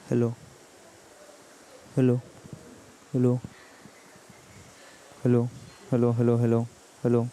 Hello, hello, hello, hello, hello, hello, hello, hello.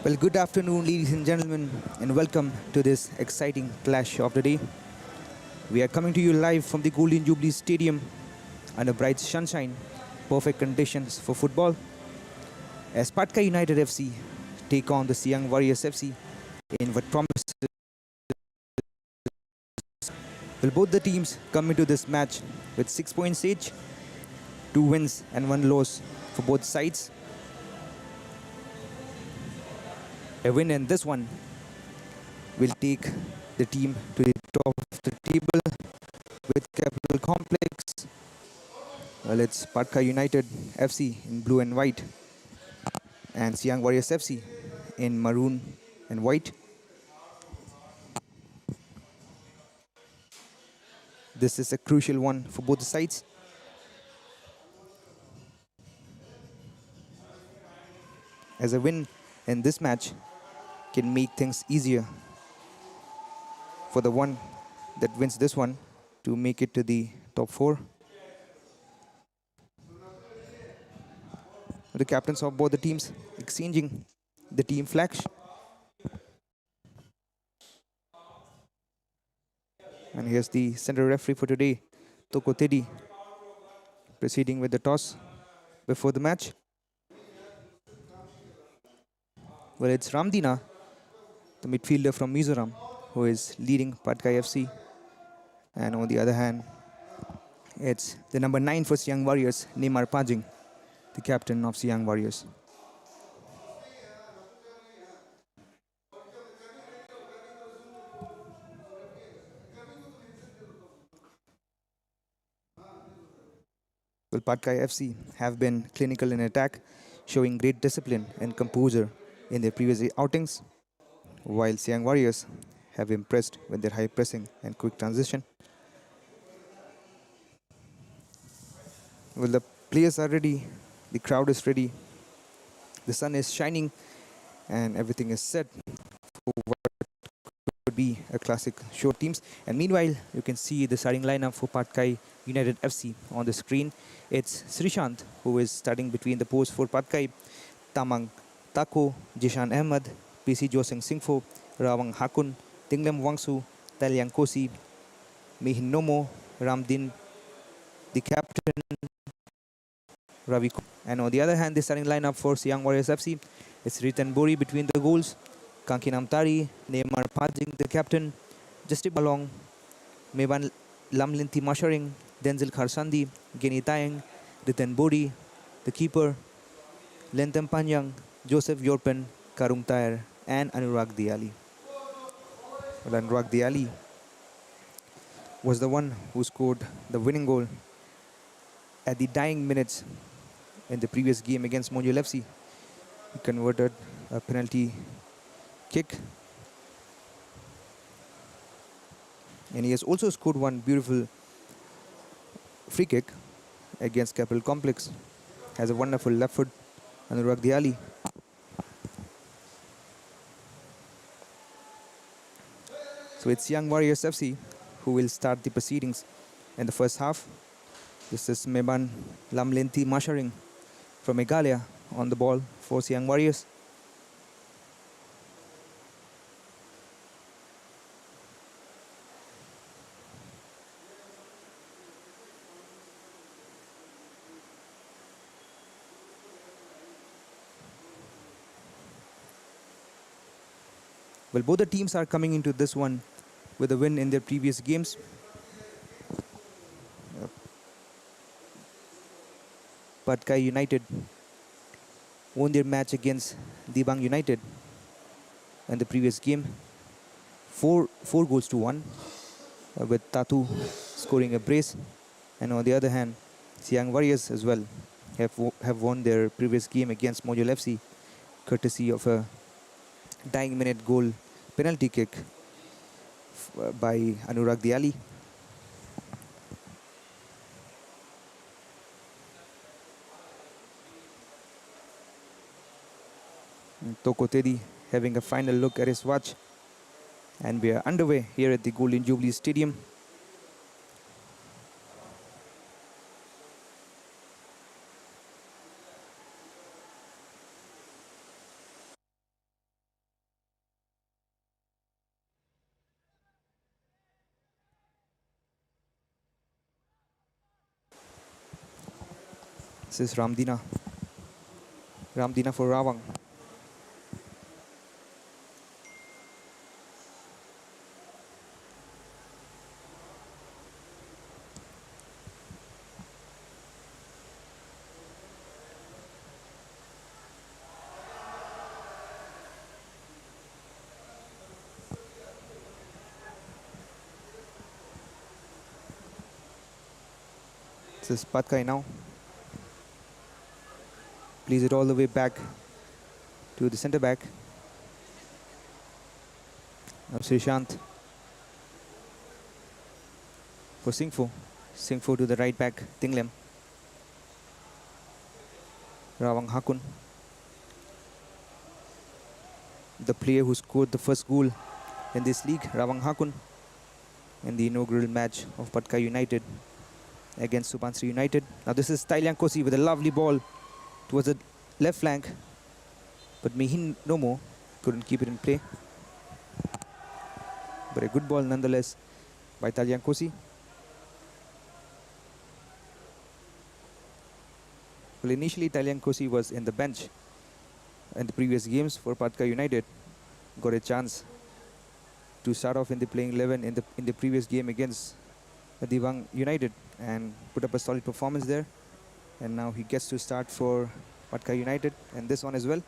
Well, good afternoon, ladies and gentlemen, and welcome to this exciting clash of the day. We are coming to you live from the Golden Jubilee Stadium under bright sunshine, perfect conditions for football, as PATKAI United FC take on the Siang Warriors FC in what promises. Well, both the teams come into this match with 6 points each, 2 wins and 1 loss for both sides. A win in this one will take the team to the top of the table with Capital Complex. Well, it's PATKAI United FC in blue and white and Siang Warriors FC in maroon and white. This is a crucial one for both the sides. As a win in this match can make things easier for the one that wins this one to make it to the top 4. The captains of both the teams exchanging the team flags. And here's the center referee for today, Toko Tedi, proceeding with the toss before the match. Well, it's Ramdina, the midfielder from Mizoram, who is leading PATKAI FC. And on the other hand, it's the number 9 for Siang Warriors, Neymar Pajing, the captain of Siang Warriors. Well, PATKAI FC have been clinical in attack, showing great discipline and composure in their previous outings, while Siang Warriors have impressed with their high pressing and quick transition. Well, the players are ready, the crowd is ready, the sun is shining, and everything is set for what would be a classic show of teams. And meanwhile, you can see the starting lineup for PATKAI United FC on the screen. It's Srishant, who is starting between the posts for PATKAI, Tamang Tako, Jishan Ahmed, PC Joseng Singfo, Rawang Hakun, Tinglem Wangsu, Talyang Kosi, Mihin Nomo, Ramdin, the captain, Ravi. And on the other hand, the starting lineup for Siang Warriors FC is Ritan Bori between the goals, Kankinam Tari, Neymar Pajing, the captain, Justip Balong, Meban Lamlinti Masharing, Denzel Kharsandi, Geni Tayang, Ritan Bori, the keeper, Lentem Panyang, Joseph Yorpen, Karung Tair, and Anurag Diali. Well, Anurag Diali was the one who scored the winning goal at the dying minutes in the previous game against Monjul FC. He converted a penalty kick, and he has also scored one beautiful free kick against Capital Complex. Has a wonderful left foot, Anurag Diali. So it's Young Warriors FC who will start the proceedings in the first half. This is Meban Lamlenti Masharing from Meghalaya on the ball for Siang Warriors. Well, both the teams are coming into this one with a win in their previous games. PATKAI United won their match against Dibang United in the previous game, 4 goals to 1, with Tatu scoring a brace. And on the other hand, Siang Warriors as well have won their previous game against Mojul FC, courtesy of a dying minute goal penalty kick by Anurag Diali. Toko Tedi having a final look at his watch, and we are underway here at the Golden Jubilee Stadium. This is Ramdina. Ramdina for Rawang. This is PATKAI now. Plays it all the way back to the centre back. Now Srishant for Singfo. Singfo to the right back, Tinglem. Rawang Hakun, the player who scored the first goal in this league, Rawang Hakun, in the inaugural match of PATKAI United against Subansri United. Now this is Tailiang Kosi with a lovely ball towards the left flank, but Mihin Nomo couldn't keep it in play. But a good ball nonetheless by Tailiang Kosi. Well, initially Tailiang Kosi was in the bench in the previous games for PATKAI United. Got a chance to start off in the playing 11 in the previous game against Diwang United and put up a solid performance there. And now he gets to start for PATKAI United and this one as well.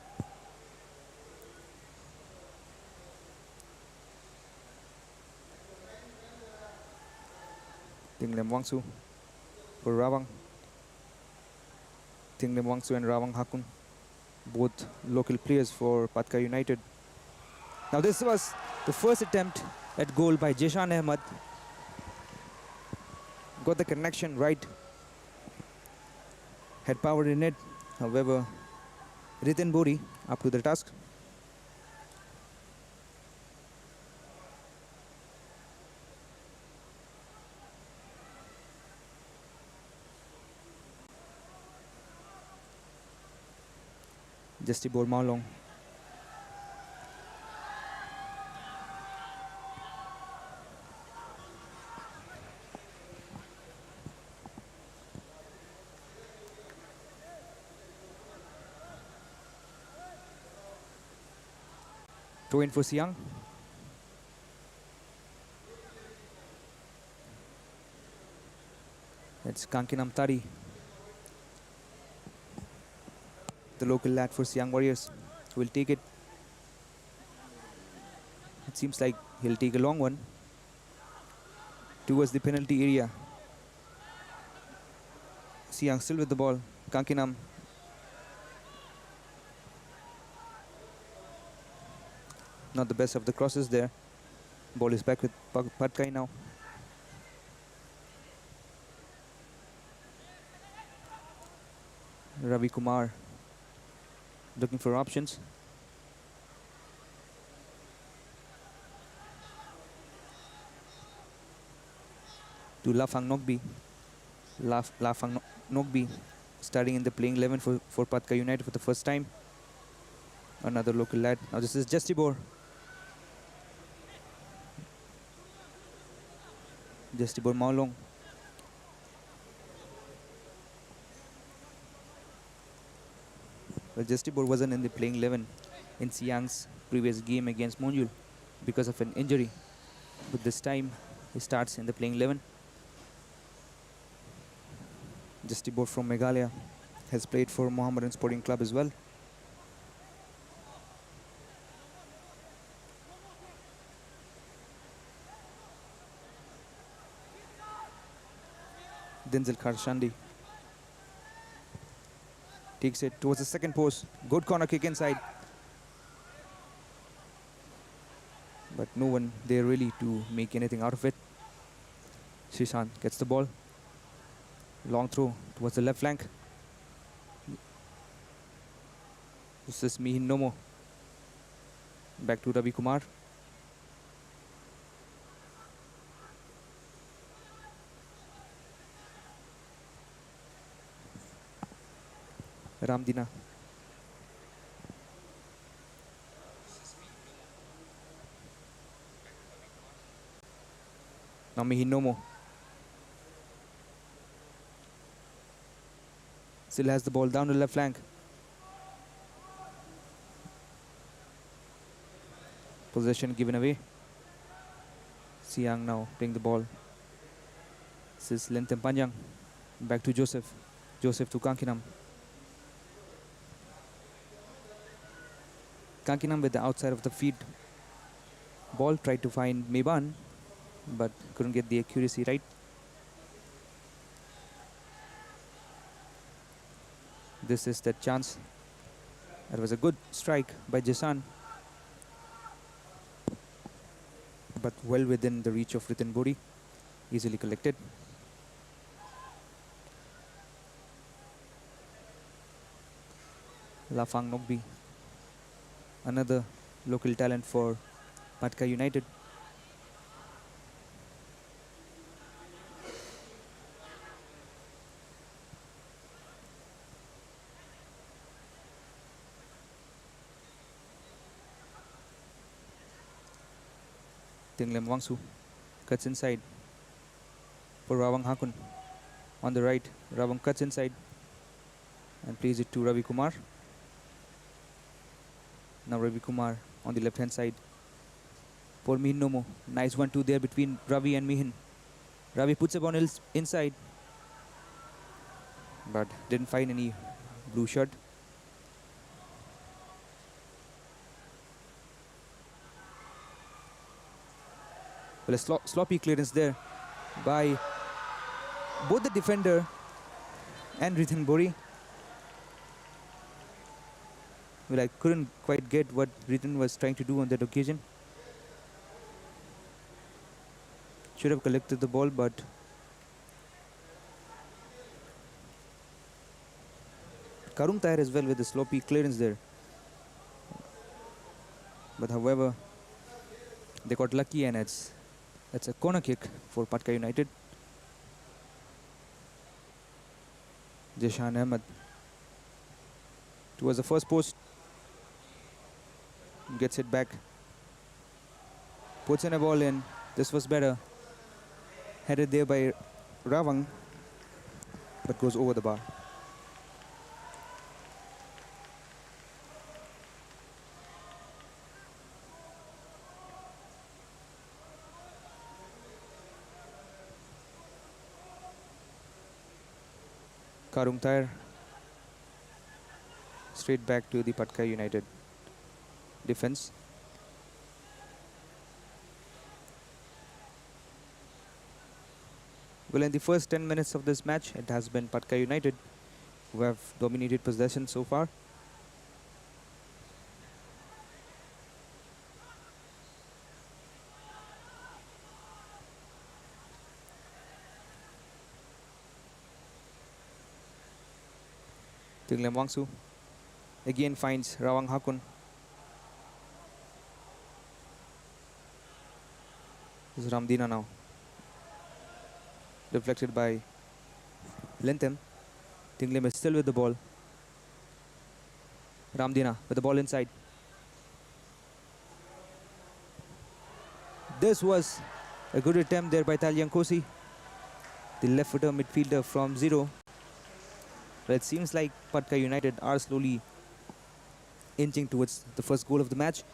Tinglem Wangsu for Rawang. Tinglem Wangsu and Rawang Hakun, both local players for PATKAI United. Now this was the first attempt at goal by Jeshan Ahmed. Got the connection right. Had power in it. However, Ritin Bori up to the task. Justibor Maulong. Throw in for Siang. It's Kankinam Tari, the local lad for Siang Warriors, who will take it. It seems like he'll take a long one towards the penalty area. Siang still with the ball. Kankinam. Not the best of the crosses there. Ball is back with PATKAI now. Ravi Kumar looking for options. To Lafang Nogbi. Lafang Nogbi starting in the playing 11 for PATKAI United for the first time. Another local lad. Now this is Justibor. Justibor Maulong. Well, Justibor wasn't in the playing 11 in Siang's previous game against Monjul because of an injury. But this time he starts in the playing 11. Justibor from Meghalaya has played for Mohammedan Sporting Club as well. Denzel Kharshandi takes it towards the second post. Good corner kick inside. But no one there really to make anything out of it. Srishant gets the ball. Long throw towards the left flank. This is Mihin Nomo. Back to Ravi Kumar. Ramdina. Now Mihin Nomo. Still has the ball down the left flank. Possession given away. Siang now playing the ball. This is Lentem Panjang. Back to Joseph. Joseph to Kankinam. Kankinam with the outside of the feet. Ball tried to find Meban, but couldn't get the accuracy right. This is that chance. That was a good strike by Jisan, but well within the reach of Ritin Bodi. Easily collected. Lafang Nokbi, another local talent for PATKAI United. Tinglem Wangsu cuts inside for Rawang Hakun. On the right, Rawang cuts inside and plays it to Ravi Kumar. Now Ravi Kumar on the left hand side for Mihin Nomo. Nice 1-2 there between Ravi and Mihin. Ravi puts up on inside, but didn't find any blue shirt. Well, a sloppy clearance there by both the defender and Ritin Bori. Well, I couldn't quite get what Ritin was trying to do on that occasion. Should have collected the ball, but Karung Tahir as well with the sloppy clearance there. But however, they got lucky, and it's a corner kick for PATKAI United. Jishan Ahmed towards the first post. Gets it back. Puts in a ball in. This was better. Headed there by Rawang, but goes over the bar. Karung Tahir straight back to the PATKAI United defense. Well, in the first 10 minutes of this match, it has been PATKAI United who have dominated possession so far. Tinglem Wangsu again finds Rawang Hakun. This is Ramdina now. Deflected by Lentem. Tinglem is still with the ball. Ramdina with the ball inside. This was a good attempt there by Talyang Kosi, the left footer midfielder from zero. But it seems like PATKAI United are slowly inching towards the first goal of the match.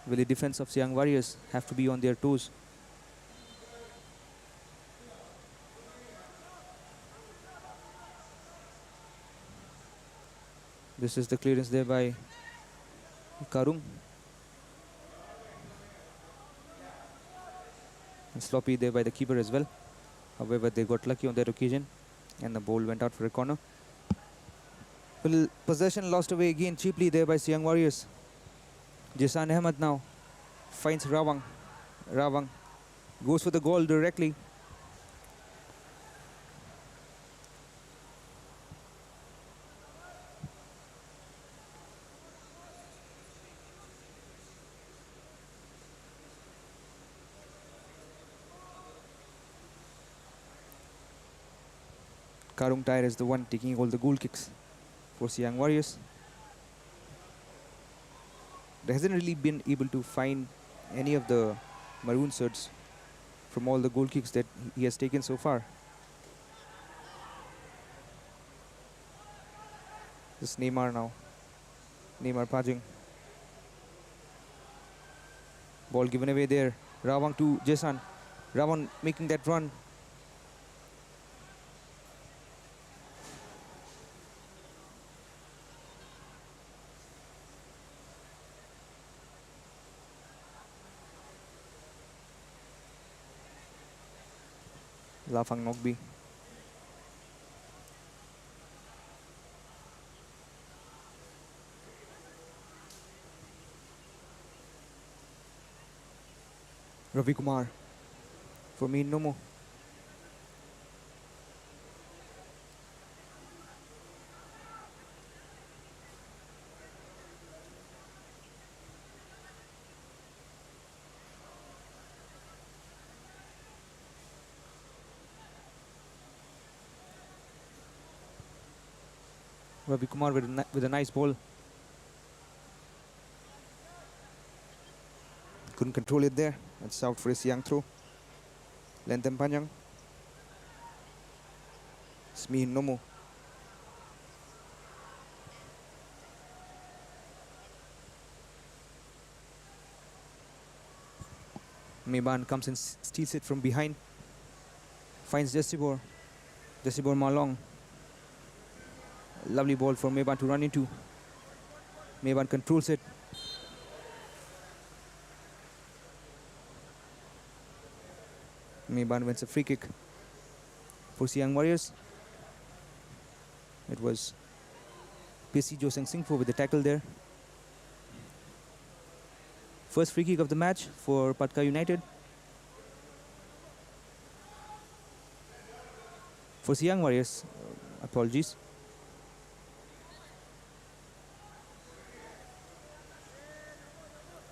Will the defense of Siang Warriors have to be on their toes? This is the clearance there by Karung. And sloppy there by the keeper as well. However, they got lucky on that occasion and the ball went out for a corner. Well, possession lost away again cheaply there by Siang Warriors. Jisan Ahmed now finds Rawang. Rawang goes for the goal directly. Karung Tahir is the one taking all the goal kicks for Siang Warriors. They hasn't really been able to find any of the maroon shirts from all the goal kicks that he has taken so far. This Neymar now. Neymar Pajing. Ball given away there. Rawang to Jason. Rawang making that run. Lafang Nogbi. Ravi Kumar for me Nomo. Ravi Kumar with a nice ball. Couldn't control it there. That's out for a Siang throw. Lentem Panjang. Smi Nomo. Meban comes and steals it from behind. Finds Desibor. Desibor Malong. Lovely ball for Meban to run into. Meban controls it. Meban wins a free kick for Siang Warriors. It was PC Joseng Singfo with the tackle there. First free kick of the match for PATKAI United. For Siang Warriors, apologies.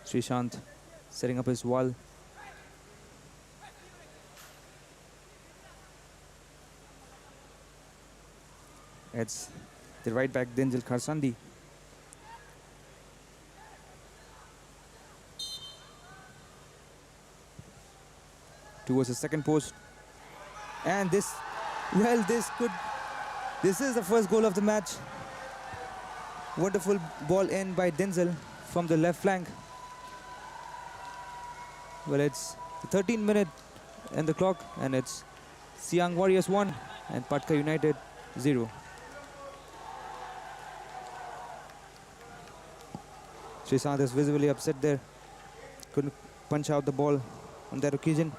Srishant setting up his wall. It's the right back Denzel Kharsandi. Towards the second post. And this is the first goal of the match. Wonderful ball in by Denzel from the left flank. Well, it's the 13th minute in the clock, and it's Siang Warriors 1 and PATKAI United 0. Srishant is visibly upset there. Couldn't punch out the ball on that occasion.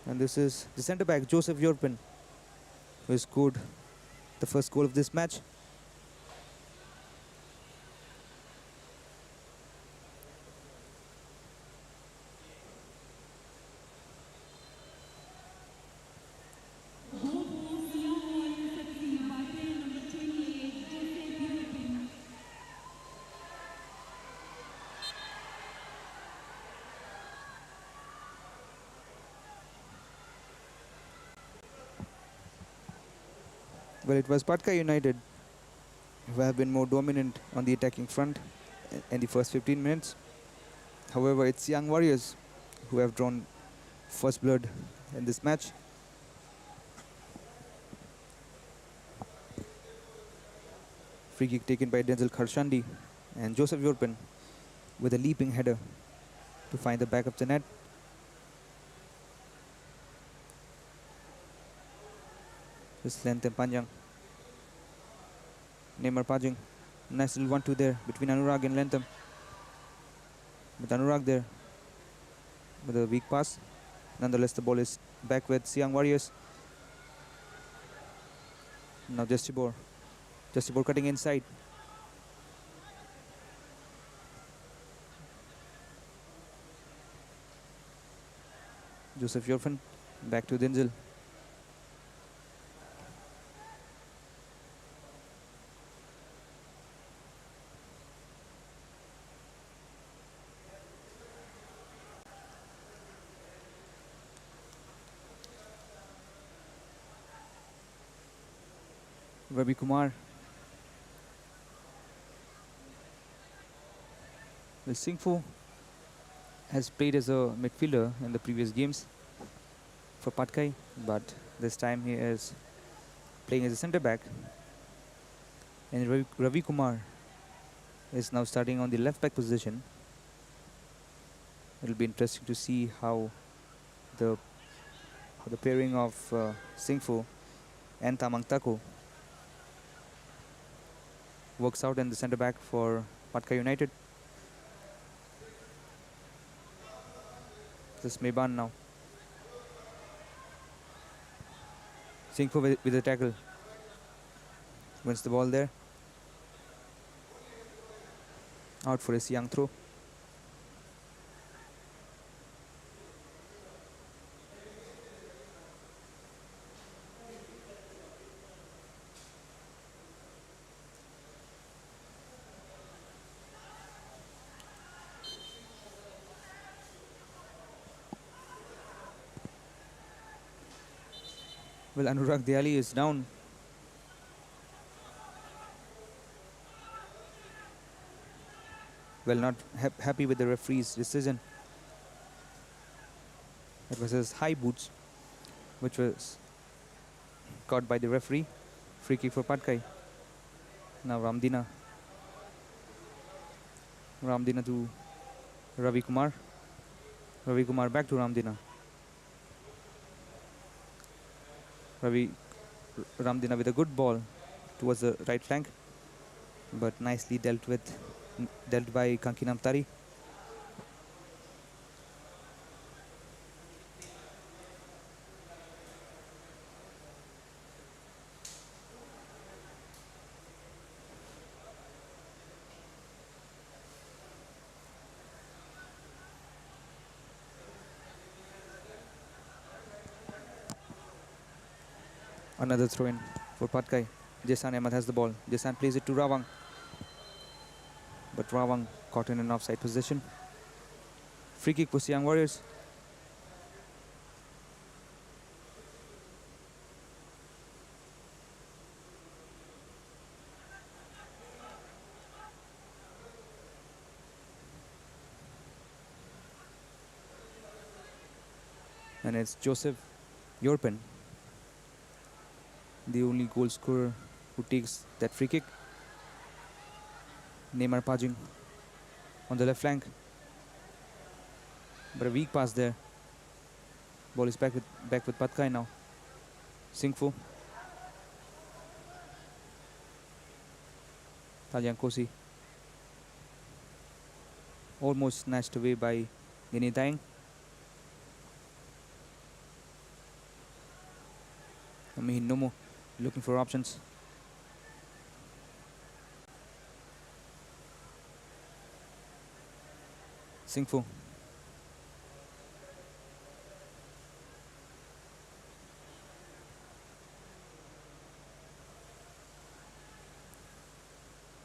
And this is the centre back, Joseph Yorpin, who has scored the first goal of this match. Well, it was PATKAI United who have been more dominant on the attacking front in the first 15 minutes. However, it's Siang Warriors who have drawn first blood in this match. Free kick taken by Denzel Kharshandi and Joseph Yorpin with a leaping header to find the back of the net. This Lentem Panjang. Neymar Pajing. Nice little 1-2 there between Anurag and Lentem. With Anurag there with a weak pass. Nonetheless, the ball is back with Siang Warriors. Now Justibor. Justibor cutting inside. Joseph Yorfan back to Denzel. Ravi Kumar. Will Singfu has played as a midfielder in the previous games for PATKAI, but this time he is playing as a centre back. And Ravi Kumar is now starting on the left back position. It'll be interesting to see how the pairing of Singfu and Tamang Tako works out in the centre back for PATKAI United. This is Meban now. Singfu with a tackle. Wins the ball there. Out for a Siang throw. Well, Anurag Diali is down. Well, not happy with the referee's decision. It was his high boots, which was caught by the referee. Free kick for PATKAI. Now Ramdina. Ramdina to Ravi Kumar. Ravi Kumar back to Ramdina. Ramdina with a good ball towards the right flank, but nicely dealt by Kankinam Tari. Another throw in for PATKAI. Jesan Ahmed has the ball. Jesan plays it to Rawang, but Rawang caught in an offside position. Free kick for Siang Warriors. And it's Joseph Yorpen, the only goal scorer who takes that free kick. Neymar Pajing on the left flank, but a weak pass there. Ball is back with PATKAI now. Singfu. Talyang Kosi. Almost snatched away by Gini Daeng. Mihin Nomo looking for options. Singfu.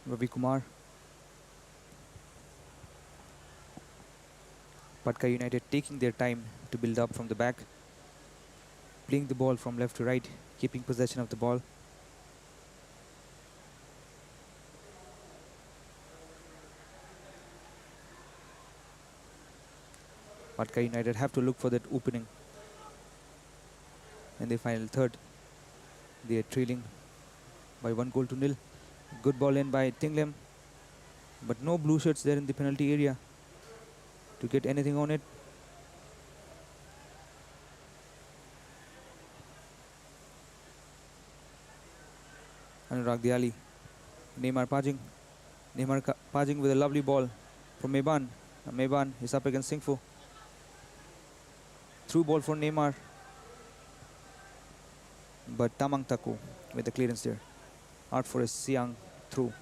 Ravi Kumar. PATKAI United taking their time to build up from the back, playing the ball from left to right, keeping possession of the ball. PATKAI United have to look for that opening in the final third. They are trailing by 1-0. Good ball in by Tinglem, but no blue shirts there in the penalty area to get anything on it. Anurag Diali. Neymar Pajing. Pajing with a lovely ball from Meban. Meban is up against Singfu. Through ball for Neymar, but Tamang Taku with the clearance there. Out for a Siang through.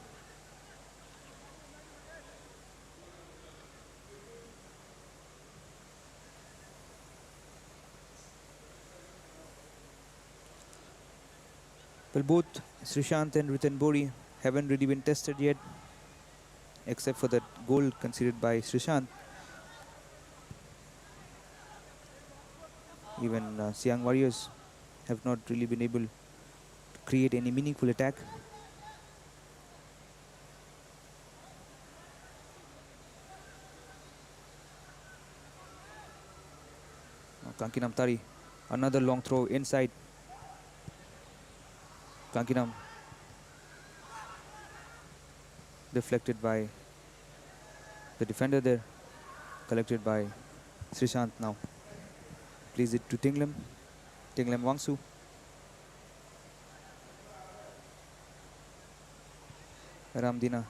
Well, both Srishant and Ritan Bori haven't really been tested yet, except for that goal conceded by Srishant. Even Siang Warriors have not really been able to create any meaningful attack. Kankinam Tari. Another long throw inside. Kankinam. Deflected by the defender there. Collected by Srishant now. Plays it to Tinglam. Tinglam Wangsu. Ramdina.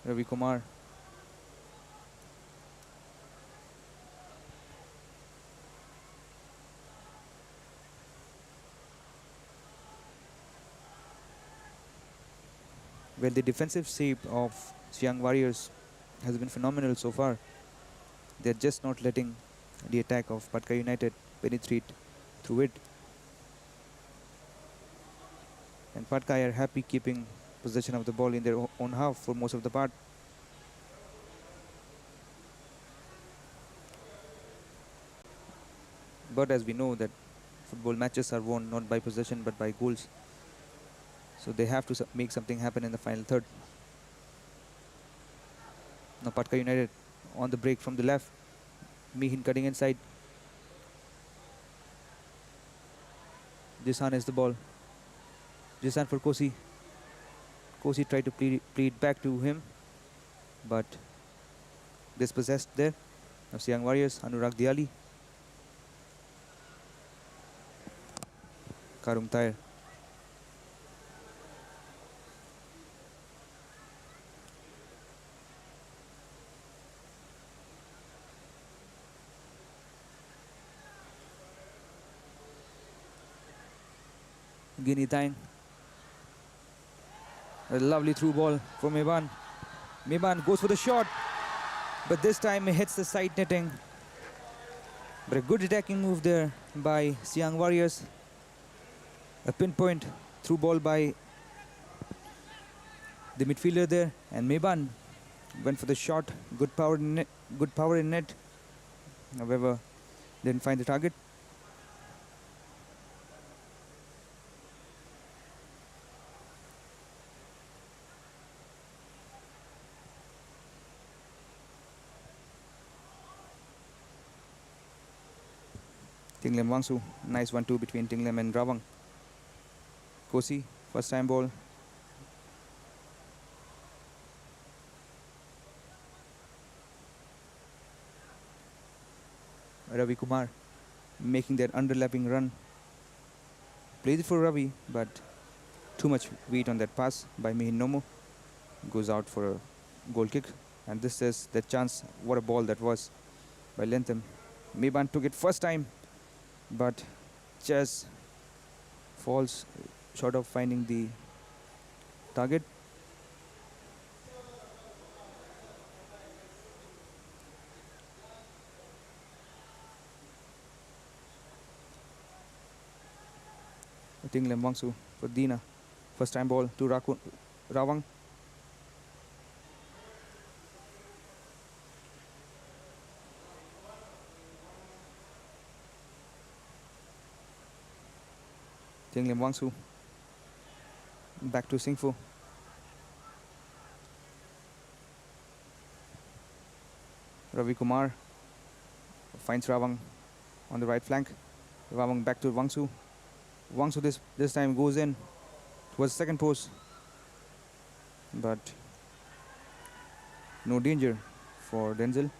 Ravi Kumar. Well, the defensive shape of Siang Warriors has been phenomenal so far. They're just not letting the attack of PATKAI United penetrate through it. And PATKAI are happy keeping possession of the ball in their own half for most of the part. But as we know that football matches are won not by possession but by goals. So they have to make something happen in the final third. Now PATKAI United on the break from the left. Mihin cutting inside. Jisan is the ball. Jisan for Kosi. Kosi tried to plead back to him, but dispossessed there. Now Siang Warriors, Anurag Diali. Karung Tair. Gini Tang. A lovely through ball for Meban. Meban goes for the shot, but this time he hits the side netting. But a good attacking move there by Siang Warriors. A pinpoint through ball by the midfielder there, and Meban went for the shot. Good power in net. Good power in net. However, didn't find the target. Tinglam Wangsu, nice 1-2 between Tinglam and Rawang. Kosi, first time ball. Ravi Kumar making that underlapping run. Plays it for Ravi, but too much weight on that pass by Mihin Nomo. Goes out for a goal kick. And this is the chance. What a ball that was by Lentham. Meban took it first time, but just falls short of finding the target. Tinglam Wangsu for Dina. First time ball to Rawang. Tinglam Wangsu. Back to Singfo. Ravi Kumar finds Rawang on the right flank. Rawang back to Wangsu. Wangsu this time goes in towards the second post, but no danger for Denzel.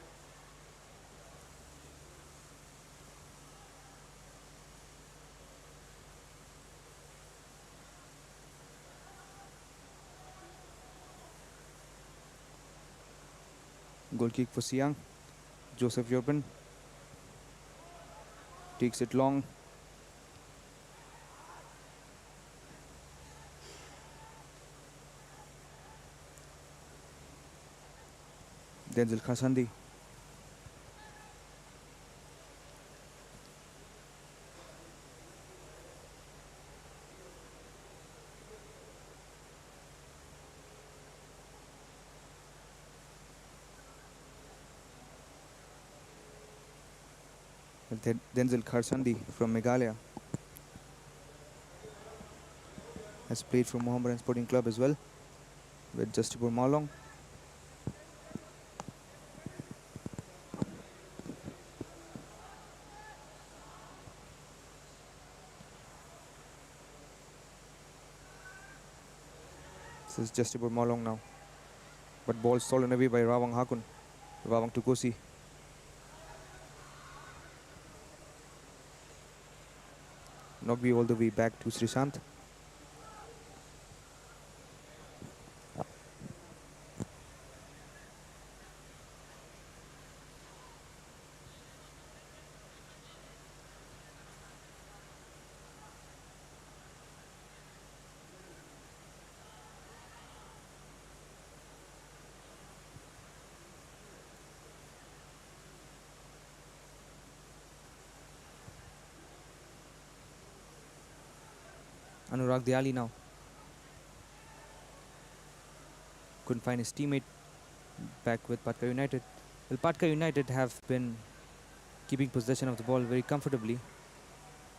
Goal kick for Siang. Joseph Jordan takes it long. Denzel Khasandi. Denzel Kharsandi from Meghalaya has played for Mohammedan Sporting Club as well with Justipur Malong. This is just about Malong now. But ball stolen away by Rawang Hakun. Rawang to Kosi. Nogby all the way back to Srishant. Anurag Diali now. Couldn't find his teammate. Back with PATKAI United. Well, PATKAI United have been keeping possession of the ball very comfortably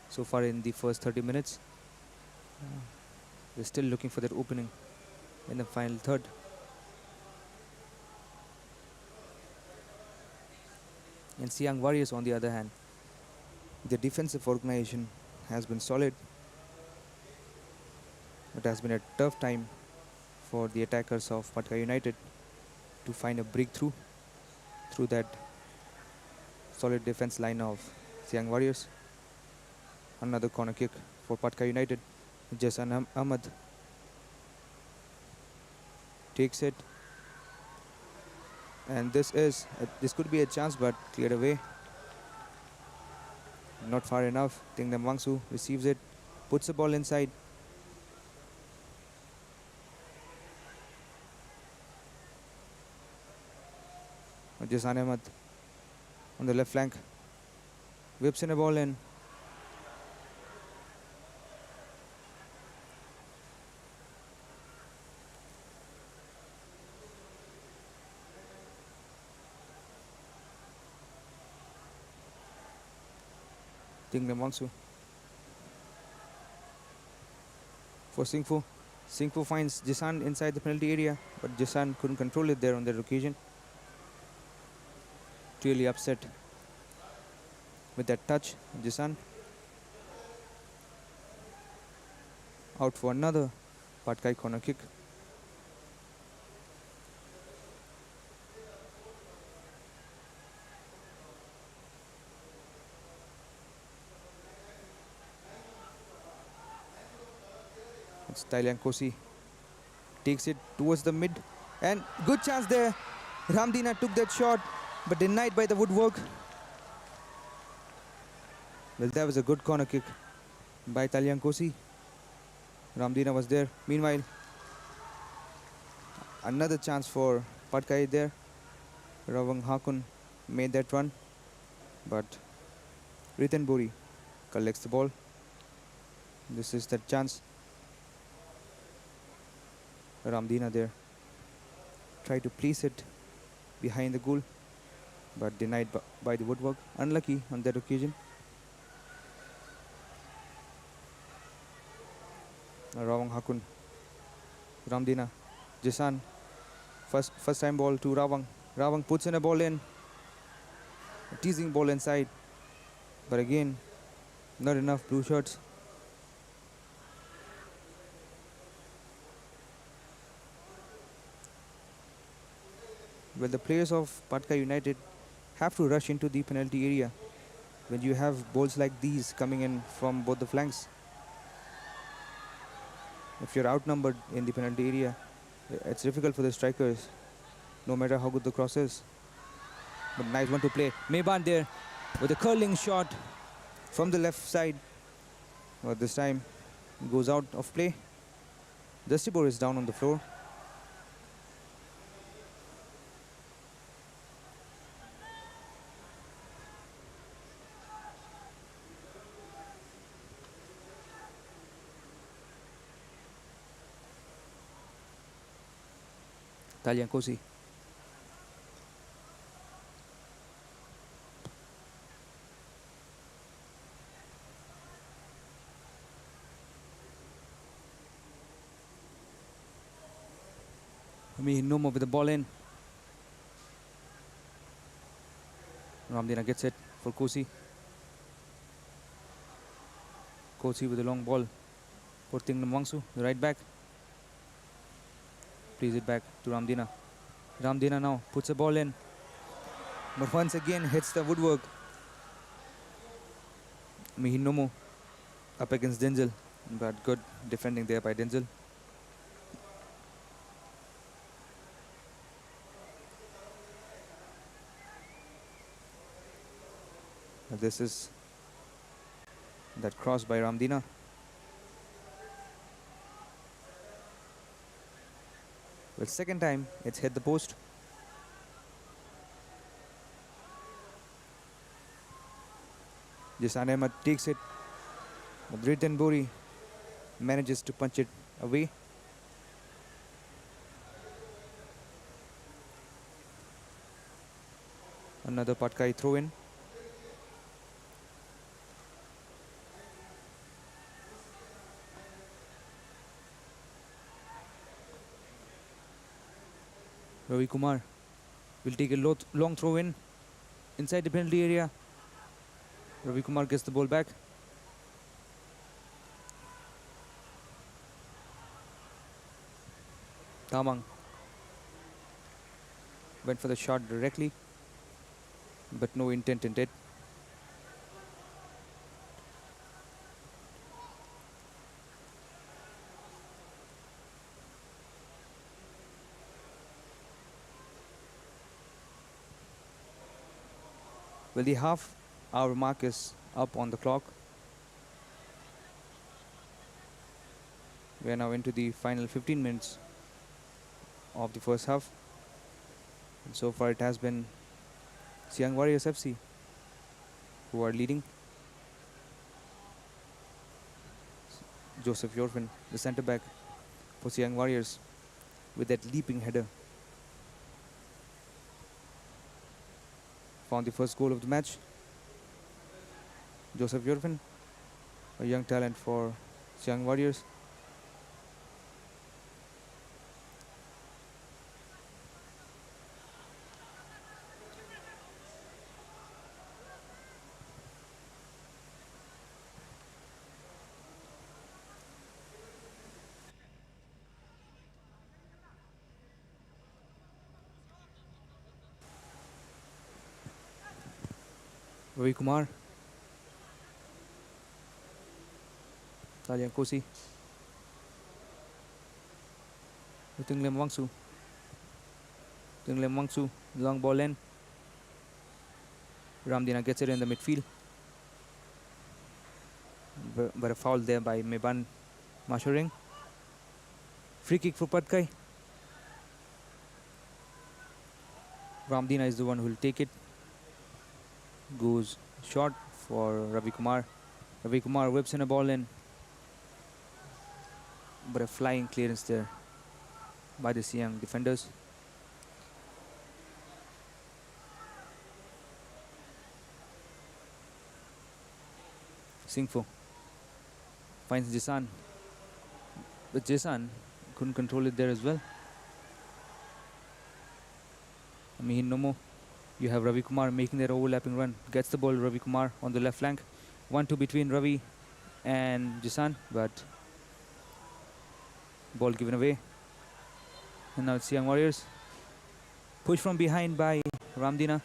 so far in the first 30 minutes. They're still looking for that opening in the final third. And Siang Warriors, on the other hand, their defensive organization has been solid. It has been a tough time for the attackers of PATKAI United to find a breakthrough through that solid defense line of Siang Warriors. Another corner kick for PATKAI United. Jasan Ahmad takes it, and this could be a chance, but cleared away. Not far enough. Tingnam Wangsu receives it, puts the ball inside. Jasan Ahmad on the left flank whips in a ball in. Tingnam Wangsu for Singfu. Singfu finds Jasan inside the penalty area, but Jasan couldn't control it there on that occasion. Really upset with that touch. Jasan out for another PATKAI corner kick. It's Thailand Kosi takes it towards the mid, and good chance there. Ramdina took that shot, but denied by the woodwork. Well, that was a good corner kick by Thailand Kosi. Ramdina was there. Meanwhile, another chance for PATKAI there. Rawang Hakun made that run, but Ritan Buri collects the ball. This is that chance. Ramdina there. Try to place it behind the goal, but denied by the woodwork. Unlucky on that occasion. Rawang Hakun. Ramdina. Jasan. First time ball to Rawang. Rawang puts in a ball in. A teasing ball inside. But again, not enough blue shirts. Well, the players of PATKAI United have to rush into the penalty area when you have balls like these coming in from both the flanks. If you're outnumbered in the penalty area, it's difficult for the strikers, no matter how good the cross is. But nice one to play. Meban there with a curling shot from the left side. But this time goes out of play. Dustibor is down on the floor. Thailand Kosi. No more with the ball in. Ramdina gets it for Kosi. Kosi with a long ball for Tingnam Wangsu, the right back. Plays it back to Ramdina. Ramdina now puts a ball in. But once again hits the woodwork. Mihinomo up against Denzel. But good defending there by Denzel. This is that cross by Ramdina. Well, second time it's hit the post. Jisan Ahmed takes it. But Ritan Bori manages to punch it away. Another PATKAI throw in. Ravi Kumar will take a long throw in inside the penalty area. Ravi Kumar gets the ball back. Tamang went for the shot directly, but no intent in it. Well, the half-hour mark is up on the clock. We are now into the final 15 minutes of the first half. And so far it has been Siang Warriors FC who are leading. Joseph Yorfin, the centre back for Siang Warriors, with that leaping header, found the first goal of the match. Joseph Yorfin, a young talent for Siang Warriors. Ravi Kumar, Talian Kosi, Tinglem Wangsu. Tinglem Wangsu, long ball in. Ramdina gets it in the midfield. But a foul there by Meban Mashuring. Free kick for PATKAI. Ramdina is the one who will take it. Goes short for Ravi Kumar. Ravi Kumar whips in a ball in. But a flying clearance there by the Siang defenders. Singfo finds Jisan. But Jisan couldn't control it there as well. Mihin Nomo. You have Ravi Kumar making their overlapping run. Gets the ball, Ravi Kumar on the left flank. 1-2 between Ravi and Jisan, but ball given away. And now it's Siang Warriors. Push from behind by Ramdina.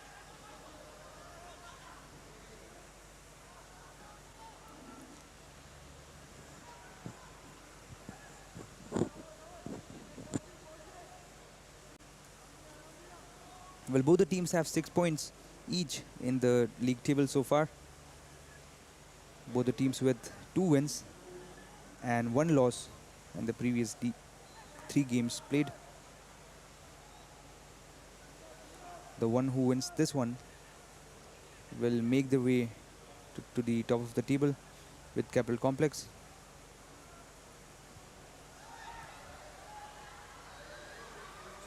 Well, both the teams have 6 points each in the league table so far. Both the teams with 2 wins and 1 loss in the previous 3 games played. The one who wins this one will make the way to the top of the table with Capital Complex.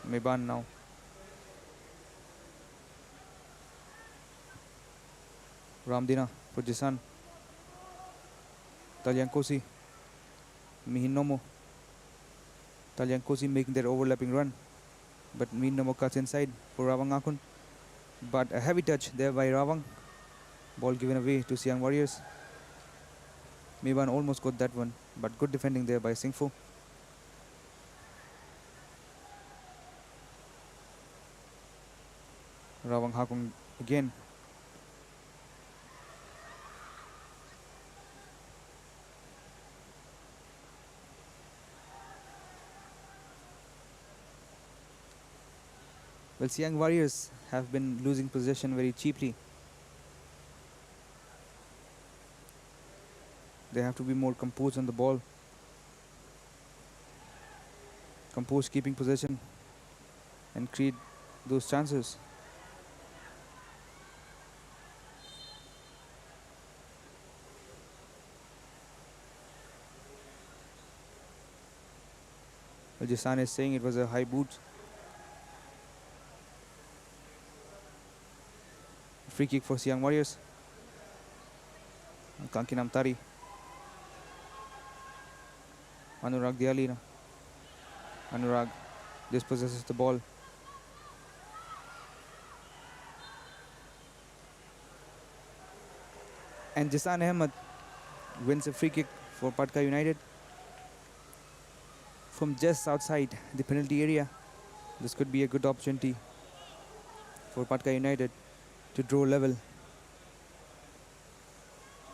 Meban now. Ramdina for Jisan. Talyankosi. Mihinomo. Talyankosi making their overlapping run. But Mihinomo cuts inside for Rawang Akun. But a heavy touch there by Rawang. Ball given away to Siang Warriors. Meban almost got that one, but good defending there by Singfo. Rawang Hakung again. Well, Siang Warriors have been losing possession very cheaply. They have to be more composed on the ball. Composed, keeping possession and create those chances. Well, Jisan is saying it was a high boot. Free kick for Siang Warriors. Kankinam Tari. Anurag Dialina. Anurag dispossesses the ball. And Jisan Ahmed wins a free kick for PATKAI United from just outside the penalty area. This could be a good opportunity for PATKAI United to draw level.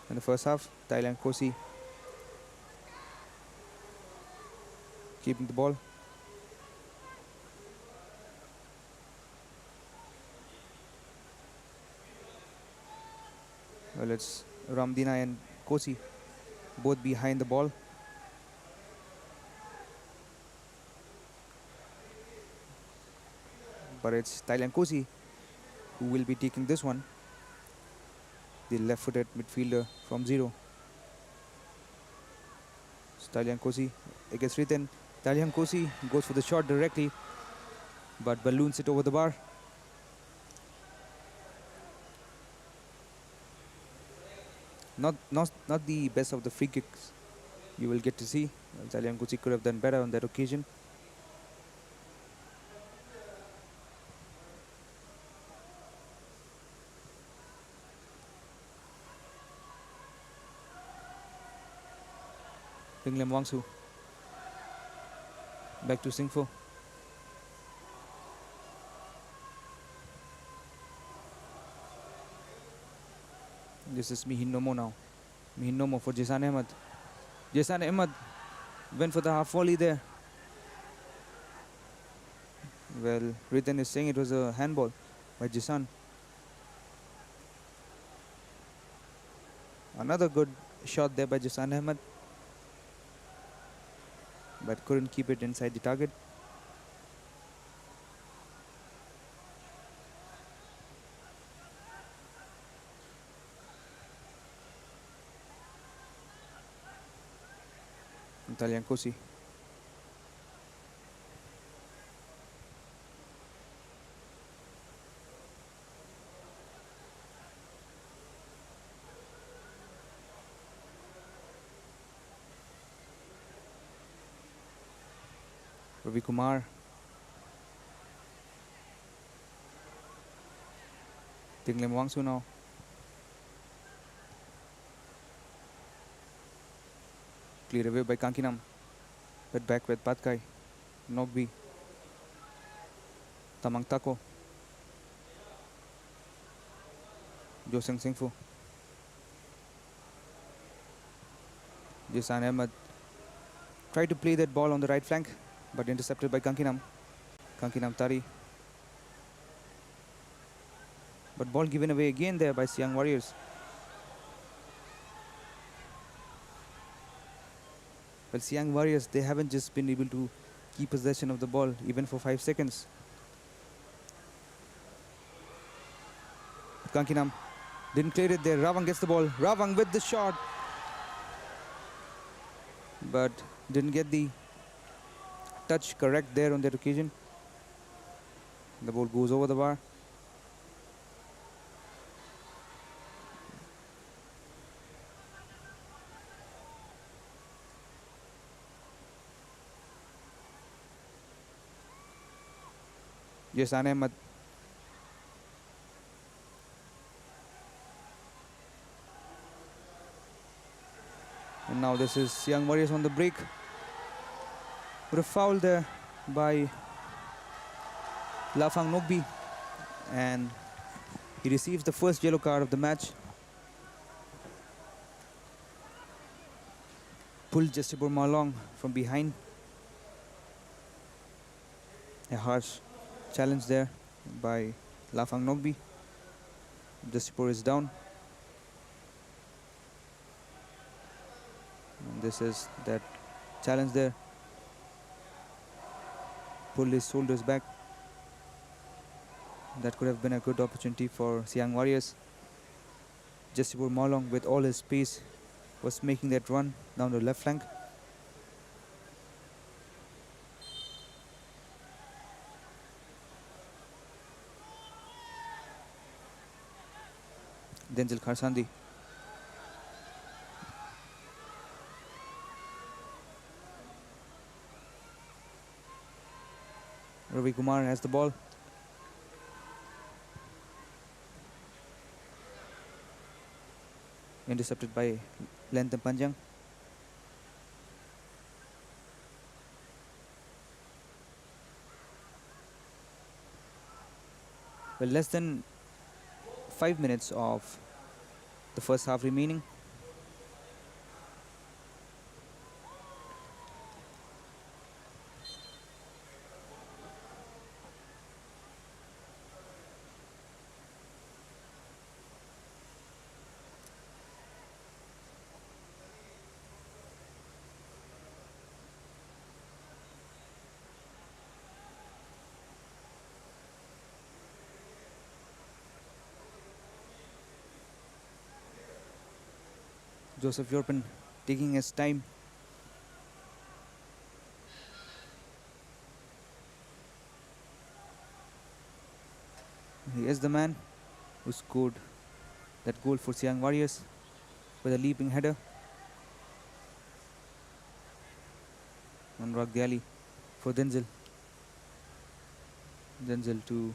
In the first half, Thailand Kosi keeping the ball. Well, it's Ramdina and Kosi both behind the ball. But it's Thailand Kosi who will be taking this one. The left-footed midfielder from zero. Thailand Kosi against Riten. Thailand Kosi goes for the shot directly, but balloons it over the bar. Not the best of the free kicks you will get to see. Thailand Kosi could have done better on that occasion. Pinglem Wangsu. Back to Singfo. This is Mihin Nomo now. Mihin Nomo for Jisan Ahmed. Jisan Ahmed went for the half volley there. Well, Riten is saying it was a handball by Jisan. Another good shot there by Jisan Ahmed, but couldn't keep it inside the target. Thailand Kosi. Ravi Kumar. Pinglem Wangsu now. Cleared away by Kankinam. But back with PATKAI. Nogbi. Tamang Tako. Joseng Singfu. Jisan Ahmed tried to play that ball on the right flank, but intercepted by Kankinam. Kankinam Tari. But ball given away again there by Siang Warriors. Well, Siang Warriors, they haven't just been able to keep possession of the ball even for 5 seconds. But Kankinam didn't clear it there. Rawang gets the ball. Rawang with the shot. But didn't get the touch correct there on that occasion. The ball goes over the bar. Yes, Ahmed. And now this is Siang Warriors on the break. But a foul there by Lafang Nogbi. And He receives the first yellow card of the match. Pulled Justipur Malong from behind. A harsh challenge there by Lafang Nogbi. Justipur is down. And this is that challenge there. Pulled his shoulders back. That could have been a good opportunity for Siang Warriors. Justipur Malong, with all his pace, was making that run down the left flank. Denzel Kharsandi. Ravi Kumar has the ball. Intercepted by Lentham Panjang. Well, less than 5 minutes of the first half remaining. Joseph Yorpin taking his time. He is the man who scored that goal for Siang Warriors with a leaping header. Anurag Diali for Denzel. Denzel to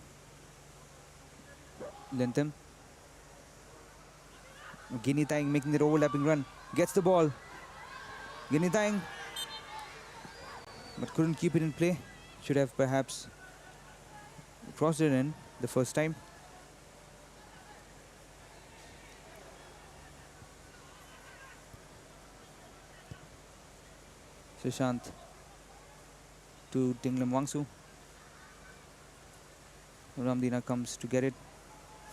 Lentham. Gini Tang making the overlapping run. Gets the ball. Gini Tang. But couldn't keep it in play. Should have perhaps crossed it in the first time. Sushant to Tinglam Wangsu. Ramdina comes to get it.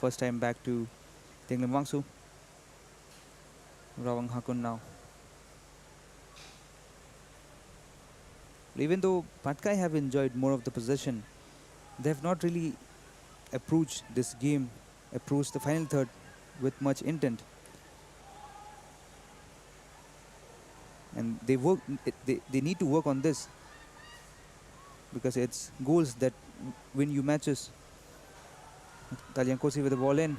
First time back to Tinglam Wangsu. Rawang Hakun now. Even though PATKAI have enjoyed more of the possession, they have not really approached this game, approached the final third with much intent. And they need to work on this, because it's goals that win you matches. Talyankosi with the ball in.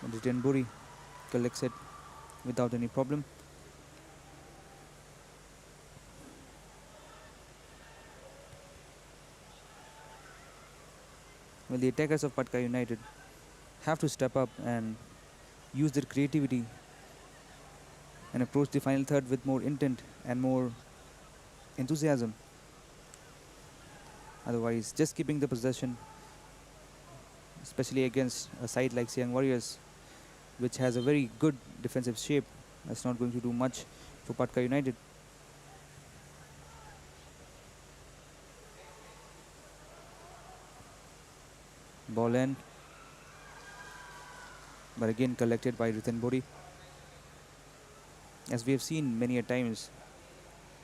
And Buri collects it without any problem. Well, the attackers of PATKAI United have to step up and use their creativity and approach the final third with more intent and more enthusiasm. Otherwise, just keeping the possession, especially against a side like Siang Warriors, which has a very good defensive shape, that's not going to do much for PATKAI United. Ball in, but again collected by Ritan Bori. As we have seen many a times,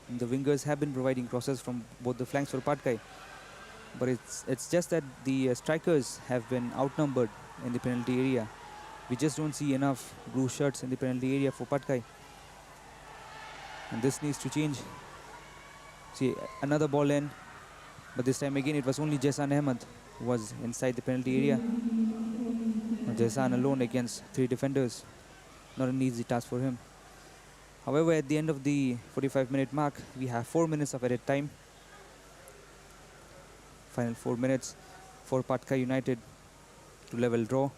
the wingers have been providing crosses from both the flanks for PATKAI, but it's just that the strikers have been outnumbered in the penalty area. We just don't see enough blue shirts in the penalty area for PATKAI, and this needs to change. See, another ball in, but this time again it was only Jaisan Ahmed who was inside the penalty area. Jaisan alone against 3 defenders, not an easy task for him. However, at the end of the 45-minute mark, we have 4 minutes of added time. Final 4 minutes for PATKAI United to level draw.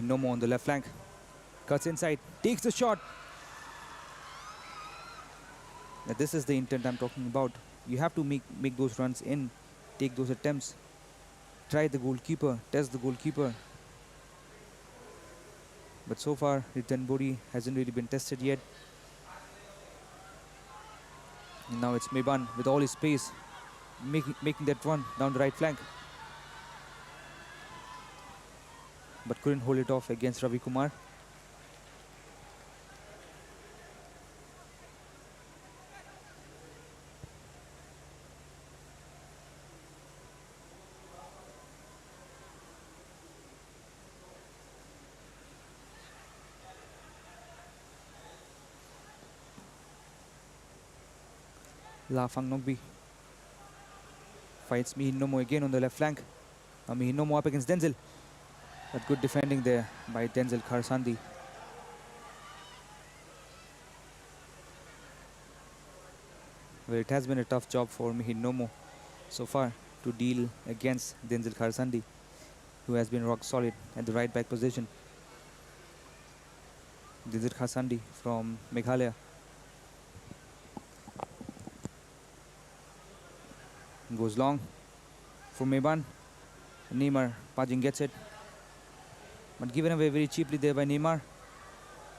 Mihinomo on the left flank. Cuts inside, takes the shot. Now this is the intent I'm talking about. You have to make those runs in, take those attempts. Try the goalkeeper, test the goalkeeper. But so far, Ritan Bodi hasn't really been tested yet. And now it's Meban with all his pace, making that run down the right flank. But couldn't hold it off against Ravi Kumar. La Fang Nongbi fights Mihinomo again on the left flank. Now Mihinomo up against Denzel. But good defending there by Denzel Kharsandi. Well, it has been a tough job for Mihinomo so far to deal against Denzel Kharsandi, who has been rock solid at the right back position. Denzel Kharsandi from Meghalaya. Goes long for Meban. Neymar, Pajing gets it. But given away very cheaply there by Neymar.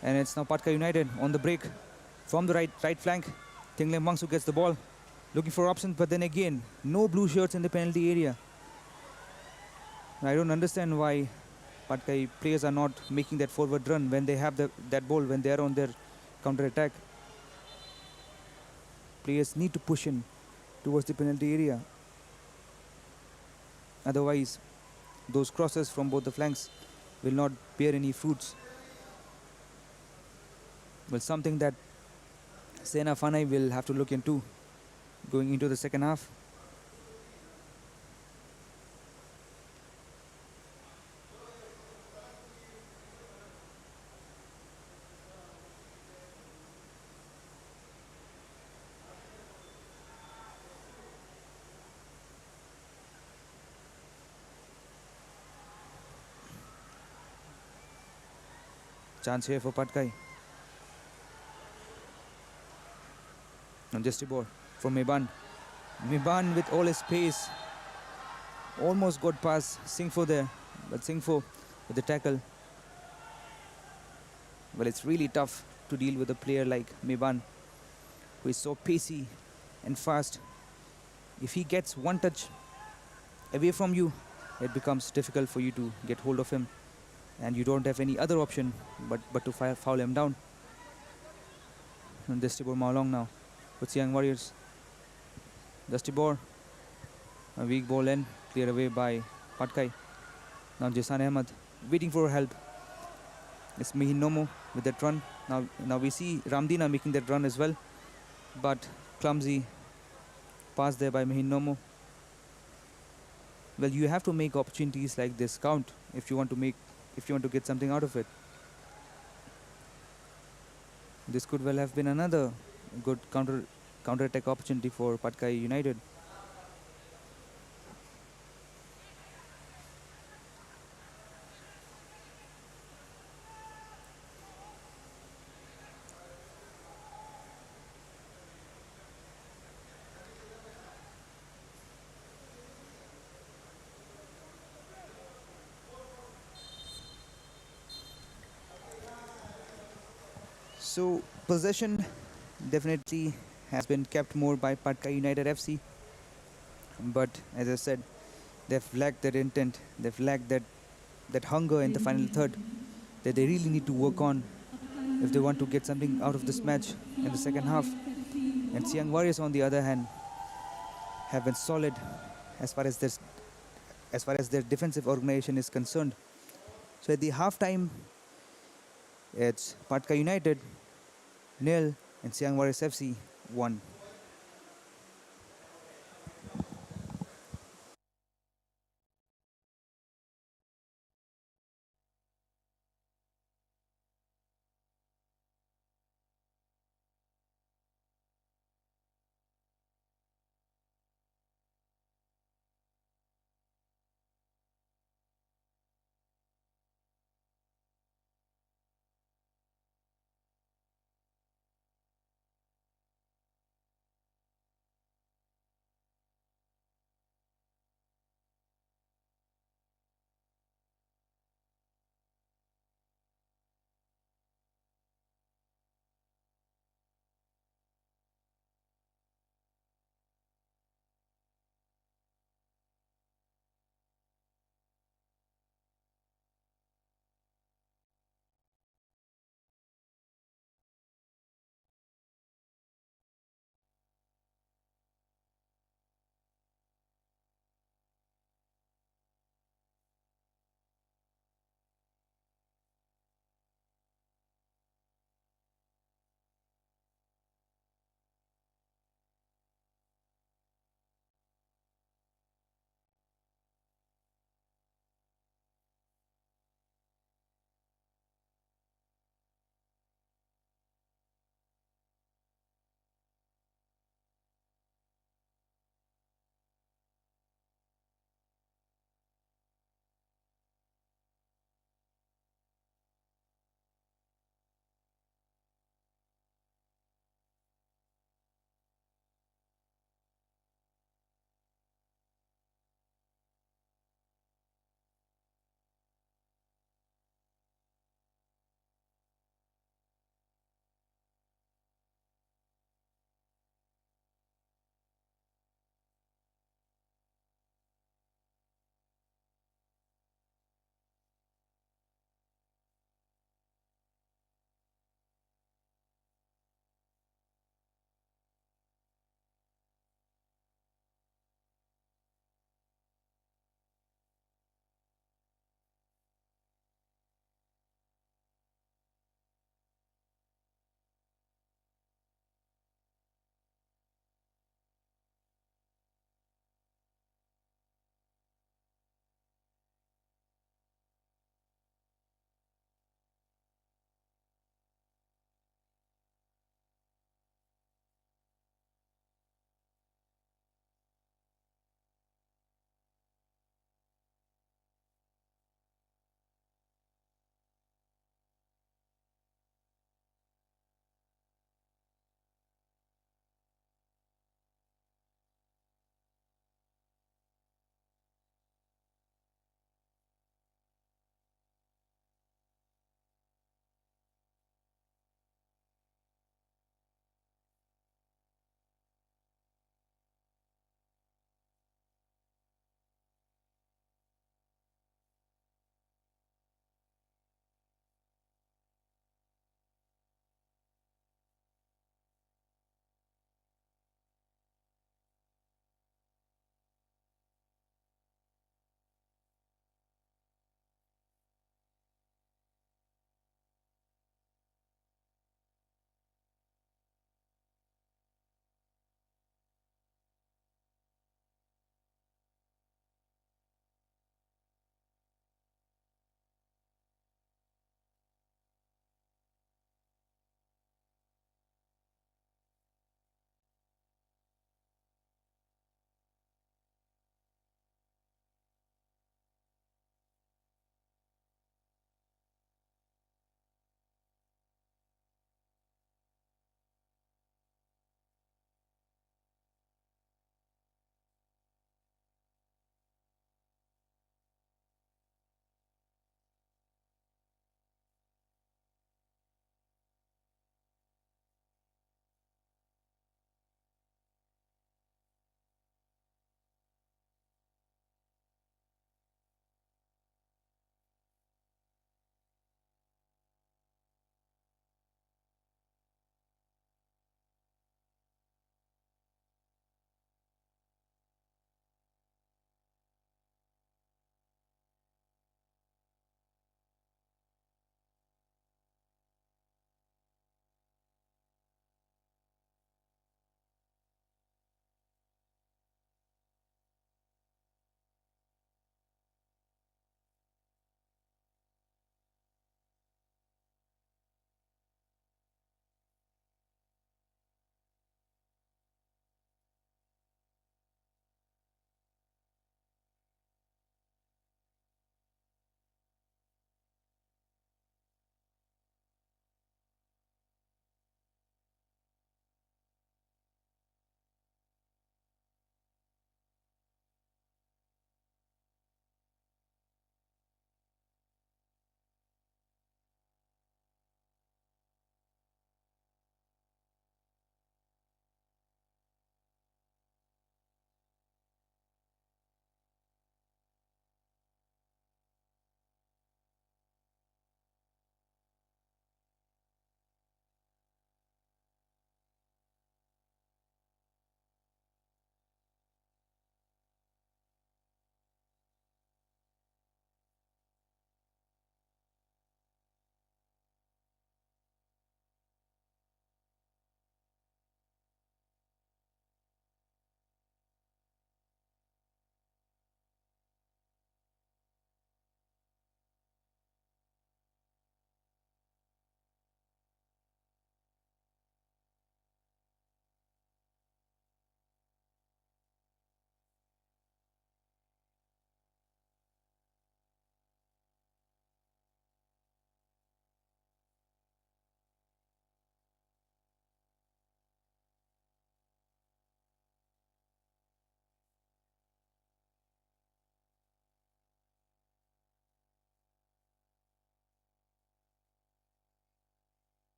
And it's now PATKAI United on the break from the right flank. Tingling Mangsu gets the ball, looking for options, but then again, no blue shirts in the penalty area. I don't understand why PATKAI players are not making that forward run when they have that ball, when they are on their counter attack. Players need to push in towards the penalty area. Otherwise, those crosses from both the flanks will not bear any fruits. Well, something that Sena Fanai will have to look into going into the second half. Chance here for PATKAI. And just a ball from Meban. Meban with all his pace. Almost got past Singfo there. But Singfo with the tackle. Well, it's really tough to deal with a player like Meban, who is so pacey and fast. If he gets one touch away from you, it becomes difficult for you to get hold of him. And you don't have any other option but to foul him down. And Dustibor Maolong now with Siang Warriors. Dustibor, a weak ball in, cleared away by PATKAI. Now Jasan Ahmed waiting for help. It's Mihinomo with that run. Now we see Ramdina making that run as well, but clumsy pass there by Mihinomo. Well, you have to make opportunities like this count if you want to get something out of it. This could well have been another good counter-attack opportunity for PATKAI United. So possession definitely has been kept more by PATKAI United FC, but as I said, they've lacked that intent, they've lacked that hunger in the final third that they really need to work on if they want to get something out of this match in the second half. And Siang Warriors, on the other hand, have been solid as far as their defensive organization is concerned. So at the halftime, it's PATKAI United 0 and Siang Warriors FC 1.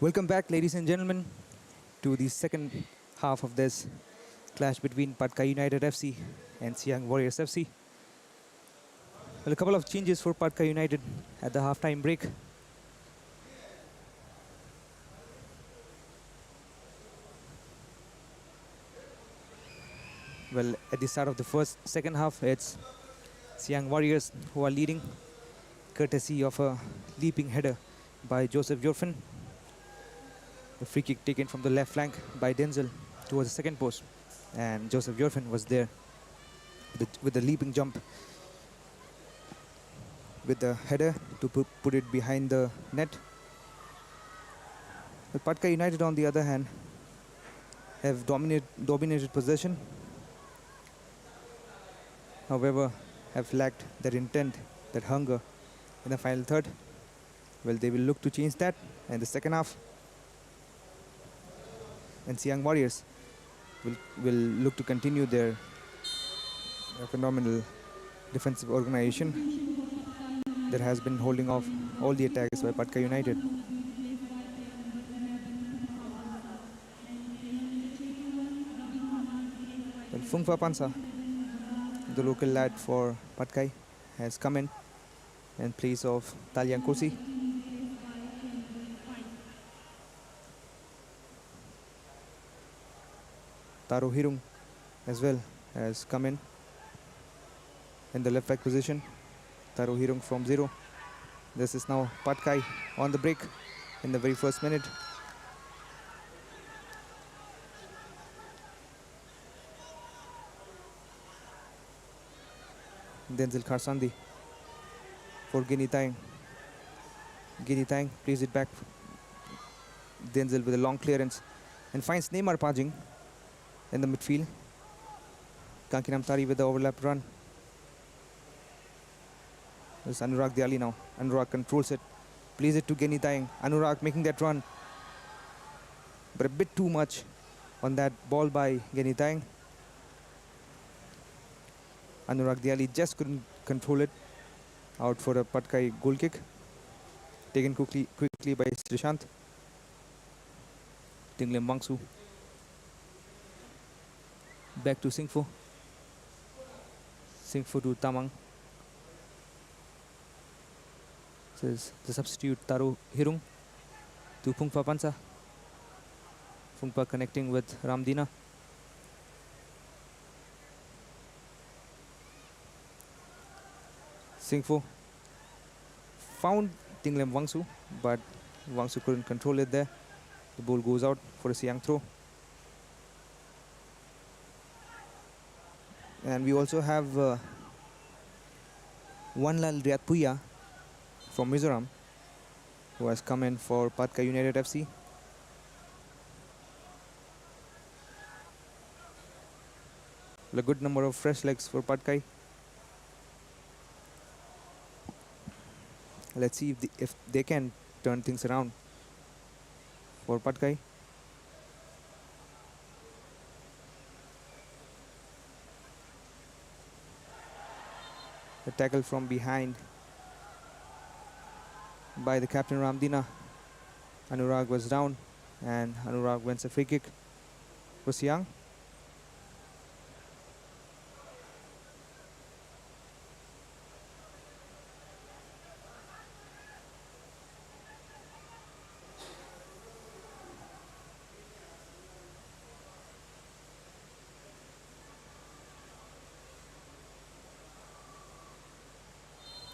Welcome back, ladies and gentlemen, to the second half of this clash between PATKAI United FC and Siang Warriors FC. Well, a couple of changes for PATKAI United at the halftime break. Well, at the start of the second half, it's Siang Warriors who are leading, courtesy of a leaping header by Joseph Jorfin. The free kick taken from the left flank by Denzel towards the second post, and Joseph Jorfin was there with the leaping jump with the header to put it behind the net. But PATKAI United, on the other hand, have dominated possession. However, have lacked that intent, that hunger in the final third. Well, they will look to change that in the second half. And Siang Warriors will look to continue their phenomenal defensive organization that has been holding off all the attacks by PATKAI United. Well, Phungpha Pansa, the local lad for PATKAI, has come in place of Talyang Kosi. Taro Hirung as well has come in the left back position. Taro Hirung from zero. This is now PATKAI on the break in the very first minute. Denzel Kharsandi for Gini Tang. Gini Tang plays it back. Denzel with a long clearance and finds Neymar Pajing in the midfield. Kankinam Tari with the overlap run. There's Anurag Diali now. Anurag controls it, plays it to Geni Tang. Anurag making that run, but a bit too much on that ball by Geni Tang. Anurag Diali just couldn't control it. Out for a PATKAI goal kick. Taken quickly by Srishant. Tinglem Wangsu. Back to Singfo. Singfo to Tamang. This is the substitute Taro Hirung to Phungpha Pansa. Phungpha connecting with Ramdina. Singfo found Tinglem Wangsu, but Wangsu couldn't control it there. The ball goes out for a Siang throw. And we also have Wanlal Riatpuya from Mizoram, who has come in for PATKAI United FC. A good number of fresh legs for PATKAI. Let's see if they can turn things around for PATKAI. The tackle from behind by the captain Ramdina. Anurag was down and Anurag wins a free kick for Siang.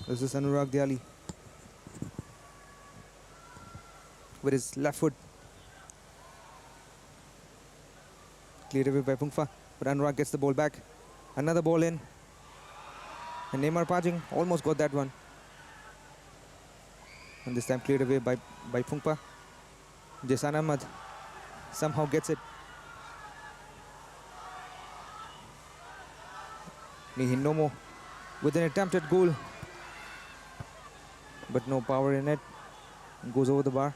This is Anurag Diali with his left foot. Cleared away by Phungpha, but Anurag gets the ball back. Another ball in. And Neymar Pajing almost got that one. And this time cleared away by Phungpha. Jason Ahmad somehow gets it. Nihin Nomo with an attempted goal, but no power in it. Goes over the bar.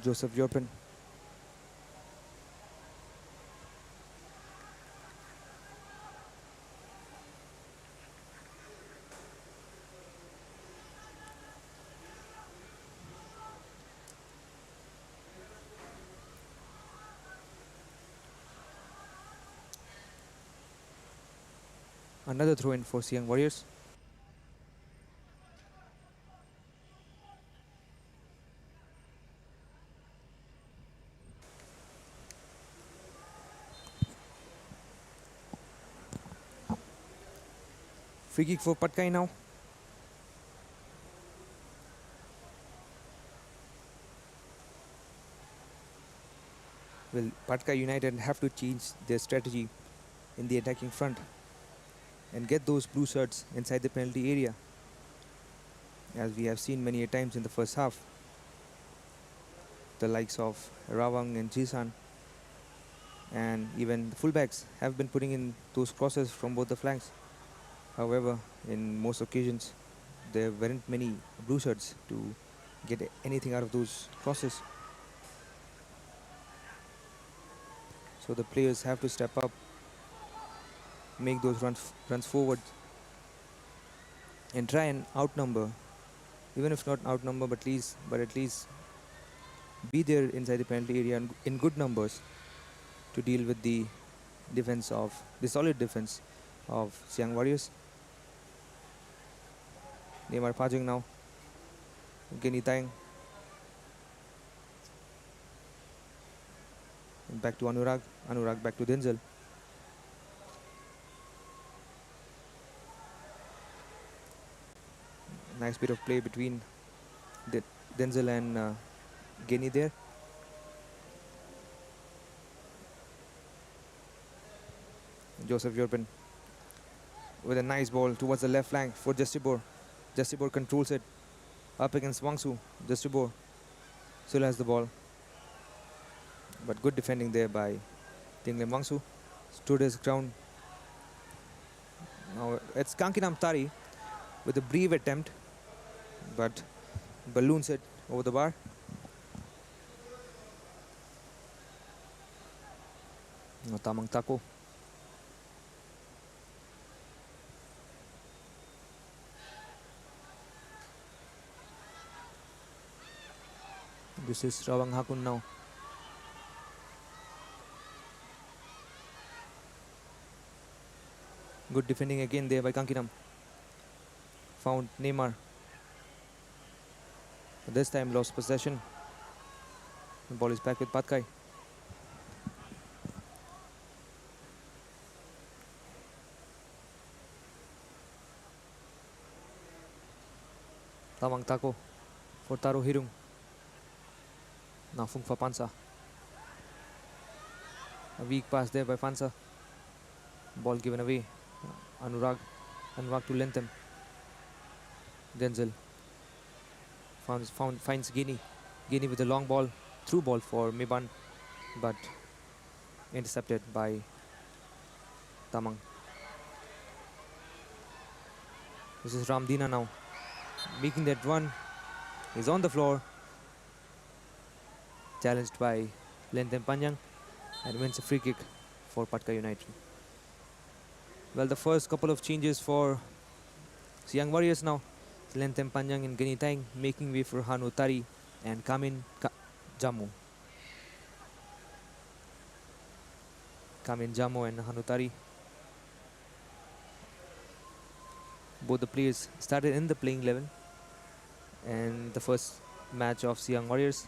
Joseph Jorpin Another throw in for Siang Warriors. Free kick for PATKAI now. Will PATKAI United have to change their strategy in the attacking front and get those blue shirts inside the penalty area, as we have seen many a times in the first half. The likes of Rawang and Jisan and even the fullbacks have been putting in those crosses from both the flanks. However, in most occasions, there weren't many blue shirts to get anything out of those crosses. So the players have to step up, make those runs forward, and try and outnumber, even if not outnumber, but at least be there inside the penalty area in good numbers to deal with the solid defense of Siang Warriors. Neymar Pajing now. Geni Tang. Back to Anurag. Anurag back to Denzel. Nice bit of play between Denzel and Geni there. Joseph Jorpen with a nice ball towards the left flank for Justibor. Justibor controls it up against Wangsu. Justibor still has the ball, but good defending there by Tinglem Wangsu. Stood his ground. Now it's Kankinam Tari with a brief attempt, but balloons it over the bar. Now Tamang Tako. This is Rawang Hakun now. Good defending again there by Kankinam. Found Neymar. This time lost possession. The ball is back with PATKAI. Tamang Tako for Taro Hirung. Now Fungfa Pansa. A weak pass there by Pansa. Ball given away. Anurag to Lentham. Denzel finds Gini. Gini with a long ball, through ball for Miban, but intercepted by Tamang. This is Ramdina now, making that run. He's on the floor, challenged by Lentham Panyang, and wins a free kick for PATKAI United. Well, the first couple of changes for Siang Warriors now. Lentham Panyang and Geni Tang making way for Hanu Tari and Kamin Jamu. Kamin Jamu and Hanu Tari. Both the players started in the playing 11 and the first match of Siang Warriors.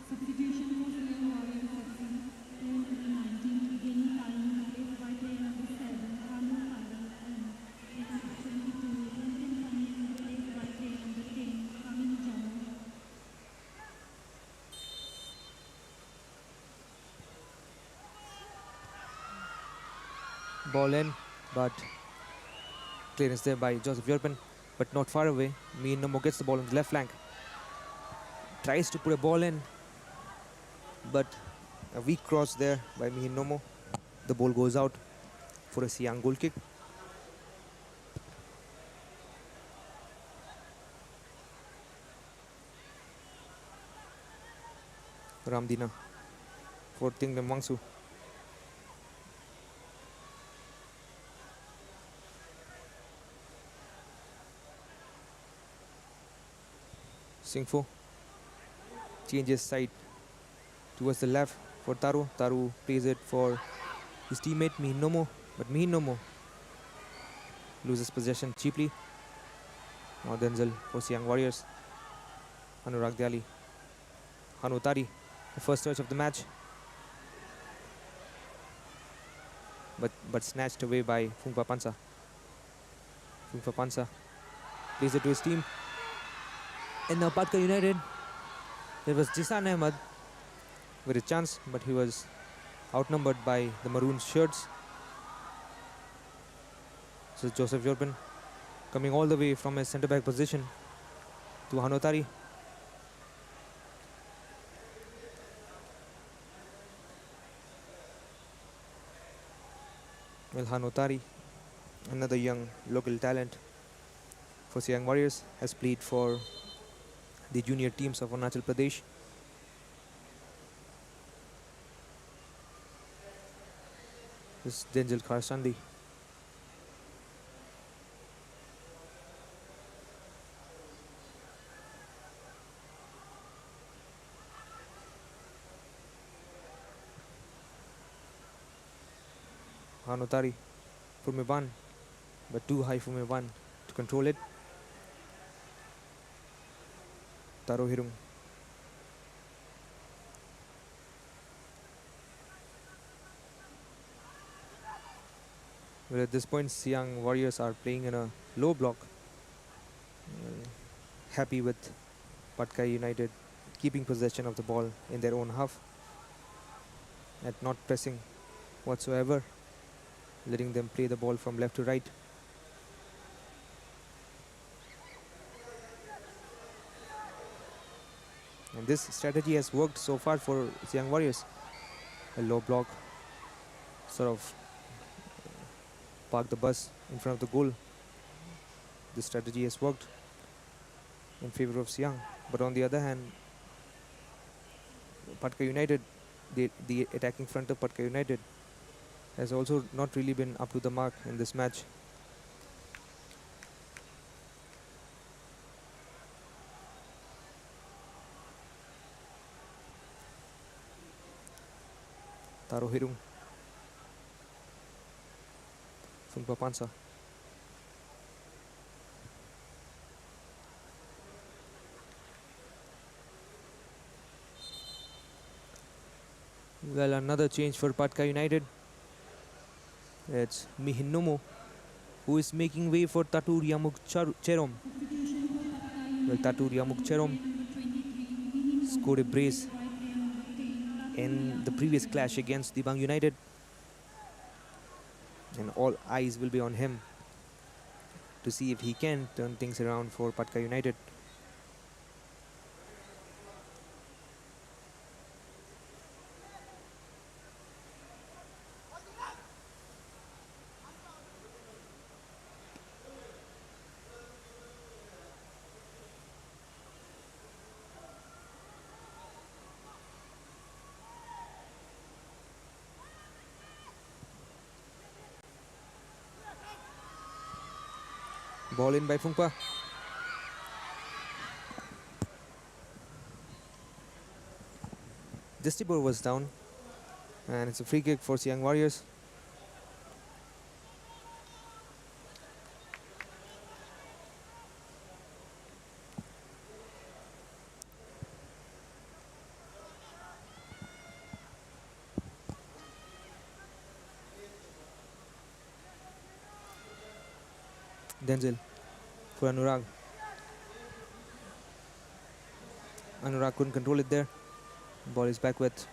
Ball in, but clearance there by Joseph Jorpen, but not far away. Miin Nomo gets the ball on the left flank. Tries to put a ball in, but a weak cross there by Miin Nomo. The ball goes out for a Siang goal kick. Ramdina for Tinglem Wangsu. Singfo changes side towards the left for Taru. Taru plays it for his teammate Miin Nomo, but Miin Nomo loses possession cheaply. Now Denzel for Siang Warriors. Anurag Dyali. Hanutari, the first touch of the match. But snatched away by Phungpa Pansa. Phungpa Pansa plays it to his team. And now PATKAI United. There was Jisan Ahmed with a chance, but he was outnumbered by the maroon shirts. So Joseph Jordan coming all the way from his centre-back position to Hanutari. Well, Hanutari, another young local talent for Siang Warriors, has played for the junior teams of Arunachal Pradesh. This is Denzel Kharsandi. Hanutari for Meban, but too high for Meban to control it. Taro Hirung. Well, at this point, Siang Warriors are playing in a low block. Happy with PATKAI United keeping possession of the ball in their own half, at not pressing whatsoever, letting them play the ball from left to right. And this strategy has worked so far for Siang Warriors. A low block, sort of park the bus in front of the goal. This strategy has worked in favor of Siang. But on the other hand, PATKAI United, the attacking front of PATKAI United, has also not really been up to the mark in this match. Taro Hirung. Phungpa Pansa. Well, another change for PATKAI United. It's Mihinnomo, who is making way for Tatur Yamuk Cherom. Well, Tatur Yamuk Cherom scored a brace in the previous clash against Dibang United, and all eyes will be on him to see if he can turn things around for PATKAI United. Ball in by Phungpa. Justibor was down, and it's a free kick for Siang Warriors. Denzel for Anurag. Anurag couldn't control it there. Ball is back with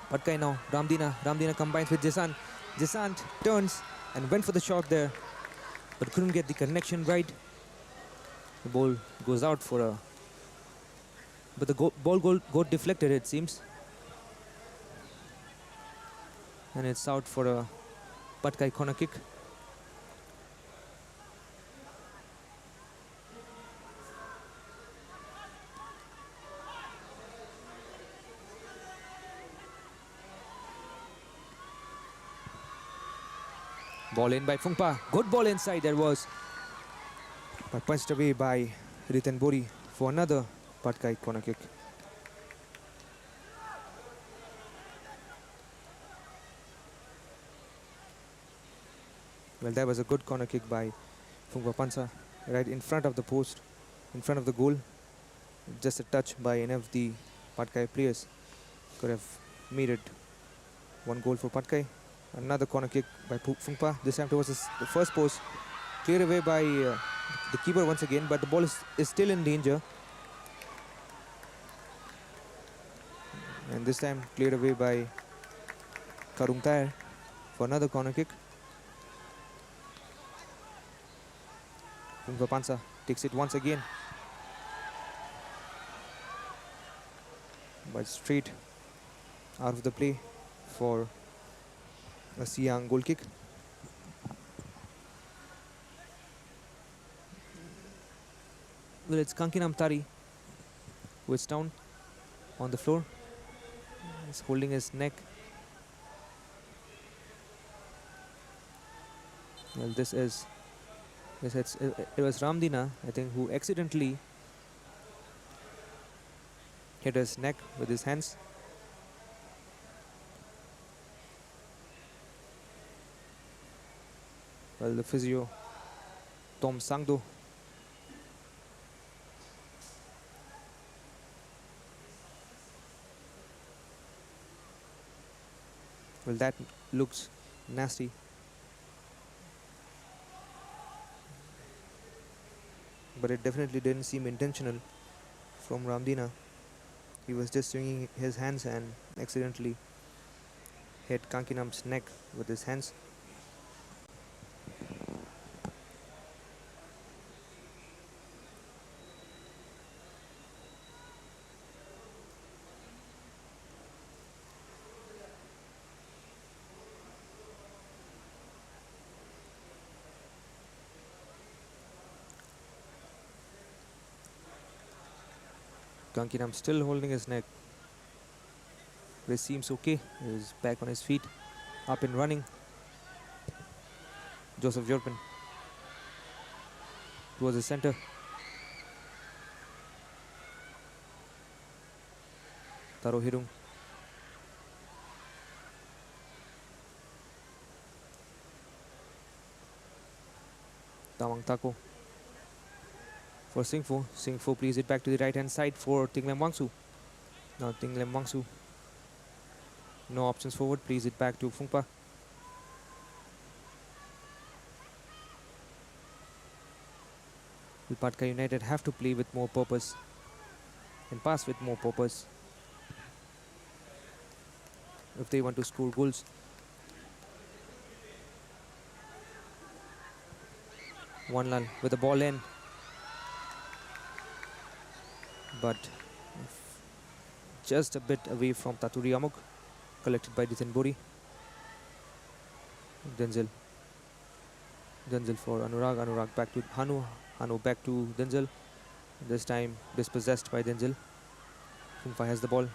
PATKAI now. Ramdina. Ramdina combines with Jasant. Jasant turns and went for the shot there, but couldn't get the connection right. The ball goes out for a... But the ball got deflected, it seems. And it's out for a PATKAI corner kick. Ball in by Phungpa. Good ball inside there was. But punched away by Ritan Bori for another PATKAI corner kick. Well, that was a good corner kick by Phungpa Pansa, right in front of the post, in front of the goal. Just a touch by any of the PATKAI players could have made it one goal for PATKAI. Another corner kick by Phungpa, this time towards the first post. Cleared away by the keeper once again, but the ball is still in danger. And this time cleared away by Karung Tair for another corner kick. Phungpa Pansa takes it once again, but straight out of the play for a Siang goal kick. Well, it's Kankinam Tari who is down on the floor. He's holding his neck. Well, it was Ramdina, I think, who accidentally hit his neck with his hands. Well, the physio, Tom Sangdo, well, that looks nasty. But it definitely didn't seem intentional from Ramdina. He was just swinging his hands and accidentally hit Kankinam's neck with his hands. Kankinam still holding his neck. But it seems okay. He's back on his feet, up and running. Joseph Jorpen towards the center. Taro Hirung. Tawang Tako for Singfo. Singfo plays it back to the right hand side for Tinglem Wangsu. Now Tinglem Wangsu, no options forward, plays it back to Phungpa. Will PATKAI United have to play with more purpose and pass with more purpose if they want to score goals. One Lal with the ball in, but just a bit away from Taturi Amuk, collected by Dithan Bori. Denzel for Anurag. Anurag back to Hanu. Hanu back to Denzel. This time dispossessed by Denzel. Phungpa has the ball.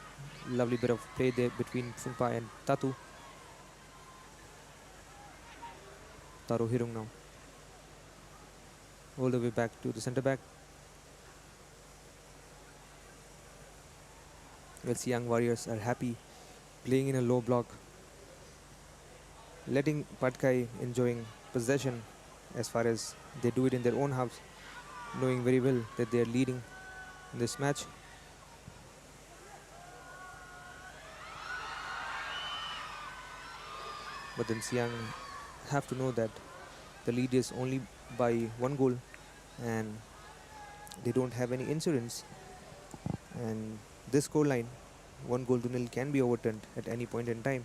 Lovely bit of play there between Phungpa and Tatu. Taro Hirung now. All the way back to the centre back. Well, Siang Warriors are happy playing in a low block, letting PATKAI enjoying possession as far as they do it in their own house, knowing very well that they are leading in this match. But then Siang have to know that the lead is only by one goal and they don't have any insurance, and this score line, 1-0 can be overturned at any point in time.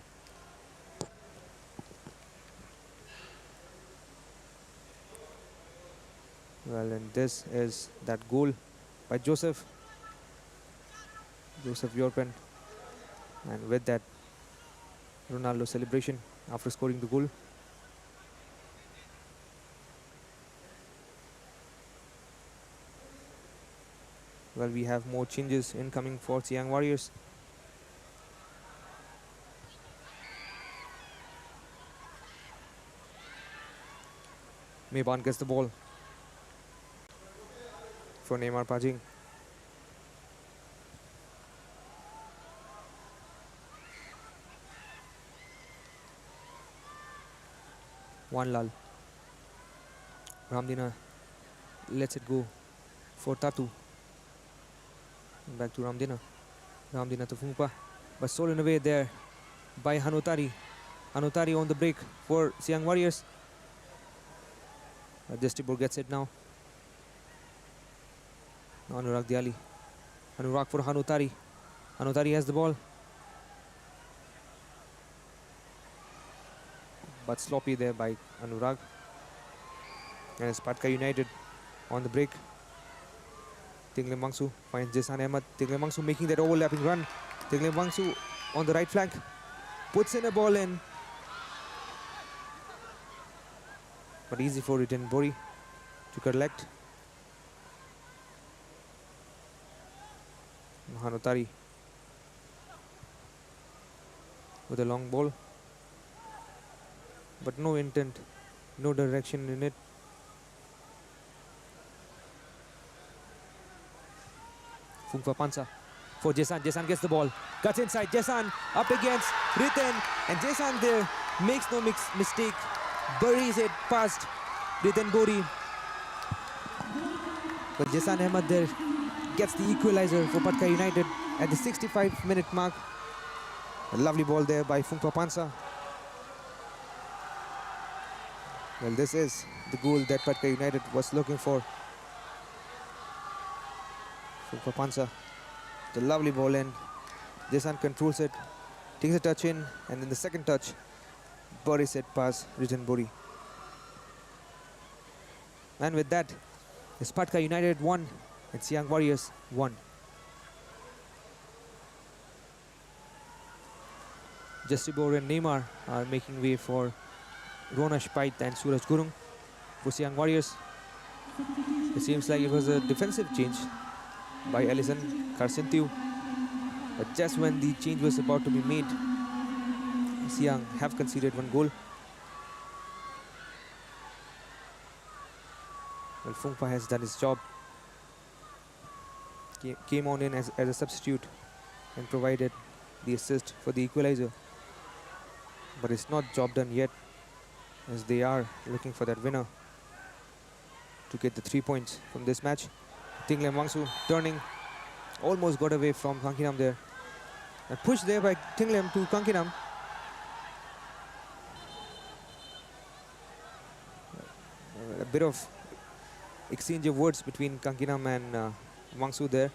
Well, and this is that goal by Joseph Yorpen, and with that Ronaldo celebration after scoring the goal. Well, we have more changes incoming for Siang Warriors. Meban gets the ball for Neymar Pajing. One Lal Ramdina lets it go for Tatu. Back to Ramdina. Ramdina to Fungpa. But stolen away there by Hanutari. Hanutari on the break for Siang Warriors. Destibor gets it now. Anurag Diali. Anurag for Hanutari. Hanutari has the ball. But sloppy there by Anurag. And it's PATKAI United on the break. Tingle Mangsu finds Jesan Ahmed. Tingle Mangsu making that overlapping run. Tingle Mangsu on the right flank. Puts in a ball in. But easy for Riten Bori to collect. Hanutari with a long ball. But no intent, no direction in it. Fungfa Pansa for Jesan. Jesan gets the ball. Cuts inside. Jesan up against Riten. And Jesan there makes no mistake. Buries it past Riten Bori. But Jesan Ahmed there gets the equalizer for PATKAI United at the 65-minute mark. A lovely ball there by Fungfa Pansa. Well, this is the goal that PATKAI United was looking for. Fungfa Pansa, the lovely ball in. Jesan controls it, takes a touch in, and then the second touch, buries it past Riten Bori. And with that, it's PATKAI United 1 and Siang Warriors 1. Justibor and Neymar are making way for Ronash Pait and Suraj Gurung for Siang Warriors. It seems like it was a defensive change by Ellison Karsintiu. But just when the change was about to be made, Siang have conceded one goal. Well, Fungpa has done his job. Came on in as a substitute and provided the assist for the equalizer. But it's not job done yet, as they are looking for that winner to get the 3 points from this match. Tinglem Wangsu turning, almost got away from Kankinam there. A push there by Tinglem to Kankinam. A bit of exchange of words between Kankinam and Wangsu there.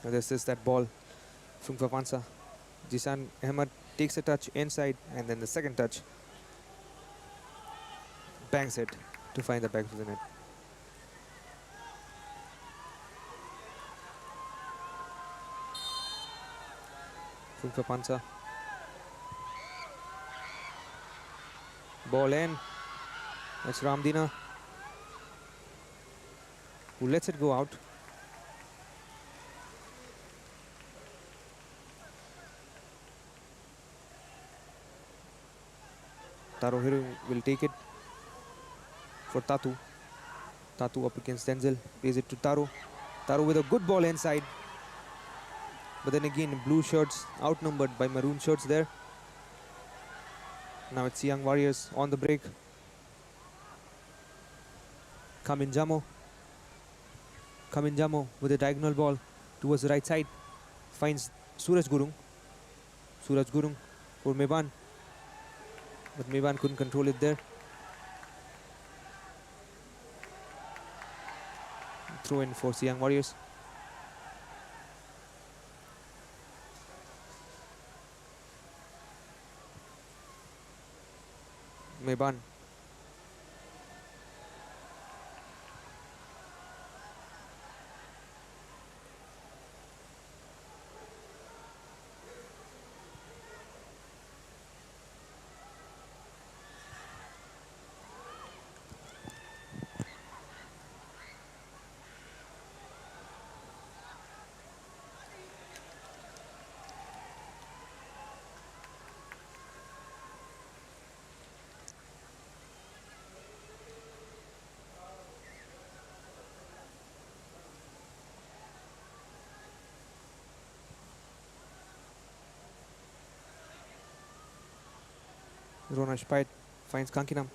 And this is that ball, Fungfa Pansa. Jesan Ahmed takes a touch inside, and then the second touch bangs it to find the back of the net. Fungfa Pansa. Ball in. That's Ramdina, who lets it go out. Taro Hiru will take it for Tatu. Tatu up against Denzel. Plays it to Taro. Taro with a good ball inside. But then again, blue shirts outnumbered by maroon shirts there. Now it's Siang Warriors on the break. Kamin Jamo. Kamin Jamo with a diagonal ball towards the right side. Finds Suraj Gurung. Suraj Gurung for Meban. But Meban couldn't control it there. Throw in for Siang Warriors. Meban. Ronash Pait finds Kankinam.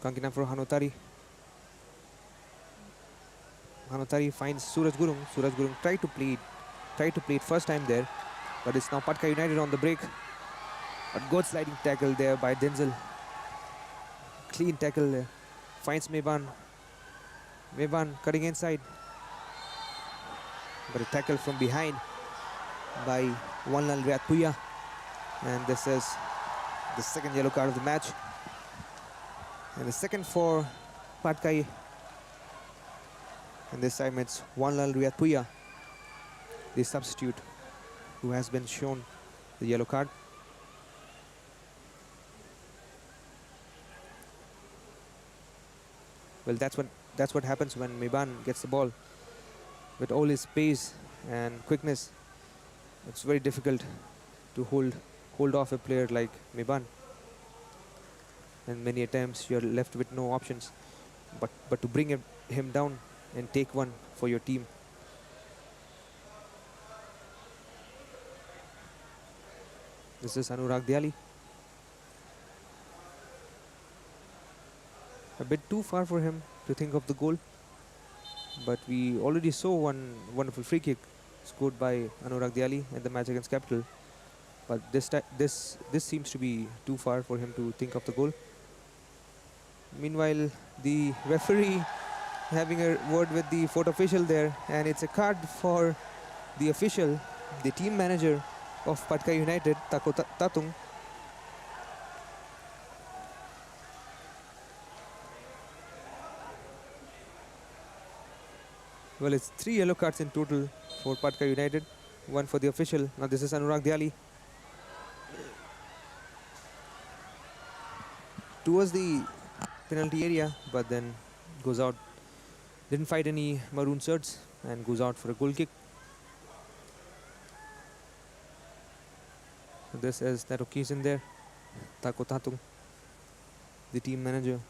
Kankinam for Hanotari. Hanotari finds Suraj Gurung. Suraj Gurung tried to play it first time there, but it's now PATKAI United on the break. A good sliding tackle there by Denzel. Clean tackle there. Finds Meban. Meban cutting inside. But a tackle from behind by Wanlal Riatpuya. And this is the second yellow card of the match. And the second for PATKAI. And this time it's Wanlal Riatpuya, the substitute, who has been shown the yellow card. Well, that's what happens when Meban gets the ball. With all his pace and quickness, it's very difficult to hold off a player like Meban. And many times you're left with no options but to bring him down and take one for your team. This is Anurag Diali. A bit too far for him to think of the goal, but we already saw one wonderful free kick scored by Anurag Diali in the match against Capital. But this seems to be too far for him to think of the goal. Meanwhile, the referee having a word with the fourth official there, and it's a card for the official, the team manager of PATKAI United, Tako Tatung. Well, it's 3 yellow cards in total for PATKAI United, 1 for the official. Now this is Anurag Diali. Towards the penalty area, but then goes out. Didn't fight any maroon shirts and goes out for a goal kick. So this is that occasion there. Tako Tatung, the team manager.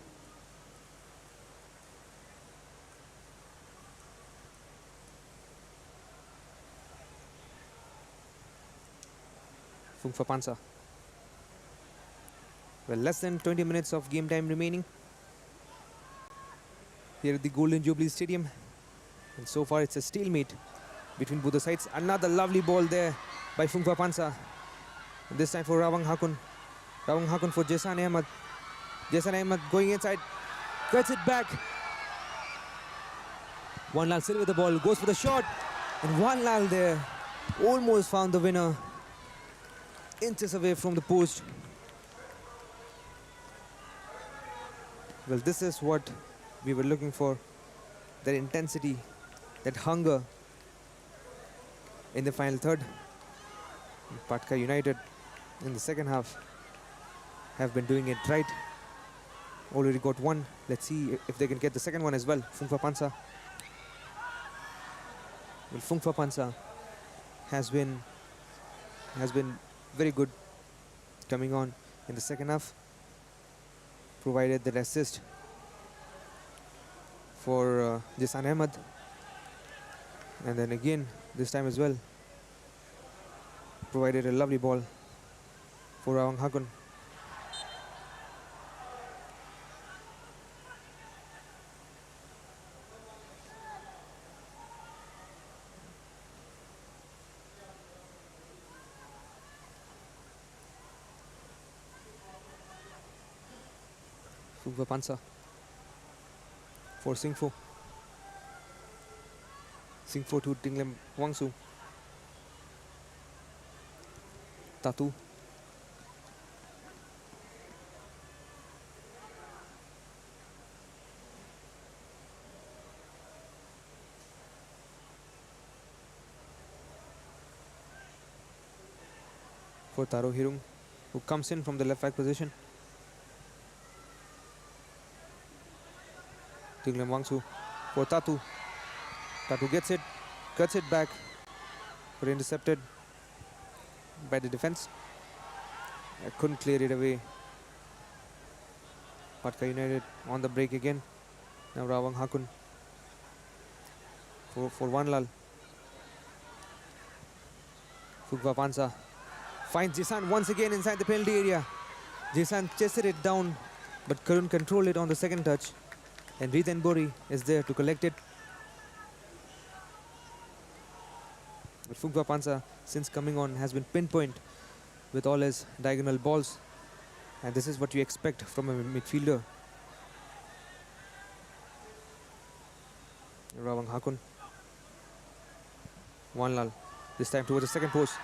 Fungfa Pansa. Well, less than 20 minutes of game time remaining here at the Golden Jubilee Stadium. And so far it's a stalemate between both the sides. Another lovely ball there by Fungfa Pansa. And this time for Rawang Hakun. Rawang Hakun for Jesan Ahmed. Jesan Ahmed going inside. Cuts it back. Wanlal still with the ball. Goes for the shot. And Wanlal there almost found the winner. Inches away from the post. Well, this is what we were looking for. That intensity, that hunger in the final third. PATKAI United in the second half have been doing it right. Already got one. Let's see if they can get the second one as well. Fungfa Pansa. Well, Fungfa Pansa has been very good coming on in the second half. Provided that assist for Jesan Ahmed. And then again, this time as well, provided a lovely ball for Rawang Hakun. Fungfa Pansa for Singfo. Singfo to Tinglem Wangsu. Tatu. For Taro Hirung, who comes in from the left back position. Tinglem Wangsu for Tatu. Tatu gets it, cuts it back, but intercepted by the defense. I couldn't clear it away. PATKAI United on the break again. Now Rawang Hakun for Wanlal. Fungfa Pansa finds Jisan once again inside the penalty area. Jason chested it down but couldn't control it on the second touch. And Riten Bori is there to collect it. But Phungpa Pansa, since coming on, has been pinpoint with all his diagonal balls. And this is what you expect from a midfielder. Rawang Hakun. Wanlal, this time towards the second post.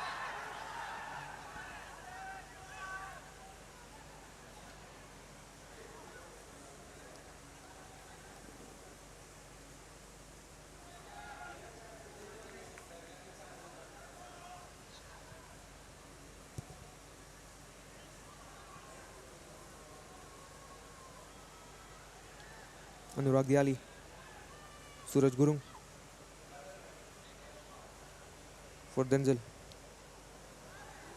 Anurag Diali, Suraj Gurung for Denzel.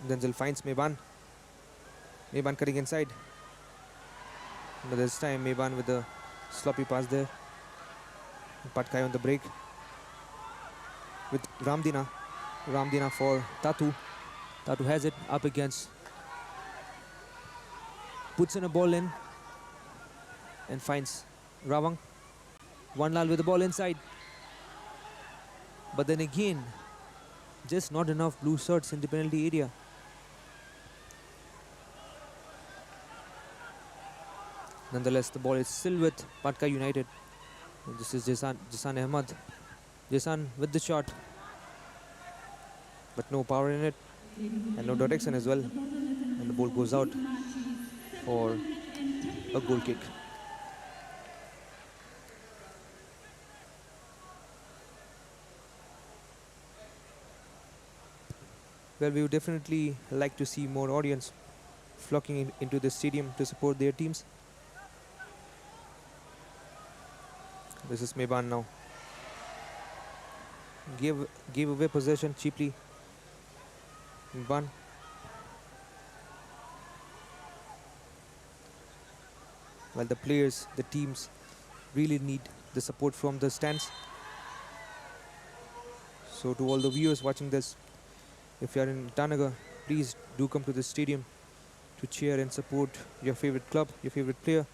Denzel finds Meban. Meban cutting inside. But this time Meban with a sloppy pass there. PATKAI on the break with Ramdina. Ramdina for Tatu. Tatu has it up against. Puts in a ball in and finds Rawang. Wanlal with the ball inside. But then again, just not enough blue shirts in the penalty area. Nonetheless, the ball is still with PATKAI United. And this is Jasan Ahmad. Jasan with the shot. But no power in it. And no direction as well. And the ball goes out for a goal kick. Well, we would definitely like to see more audience flocking into the stadium to support their teams. This is Meban now. Gave away possession cheaply. Meban. While the players, the teams really need the support from the stands. So to all the viewers watching this, if you are in Tanagar, please do come to the stadium to cheer and support your favorite club, your favorite player.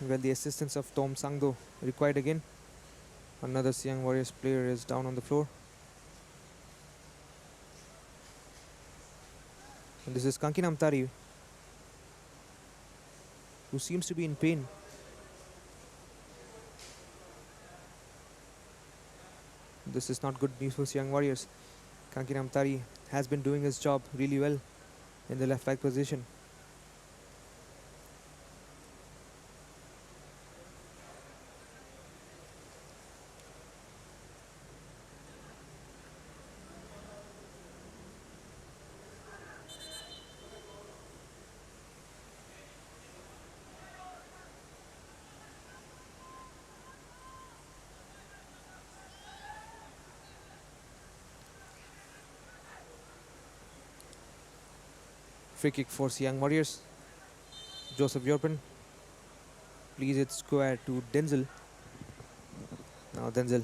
Well, the assistance of Tom Sangdo required again. Another Siang Warriors player is down on the floor. And this is Kankinam Tari, who seems to be in pain. This is not good news for Siang Warriors. Kankinam Tari has been doing his job really well in the left back position. Free kick for Siang Warriors. Joseph Yorpen please it square to Denzel. Now Denzel,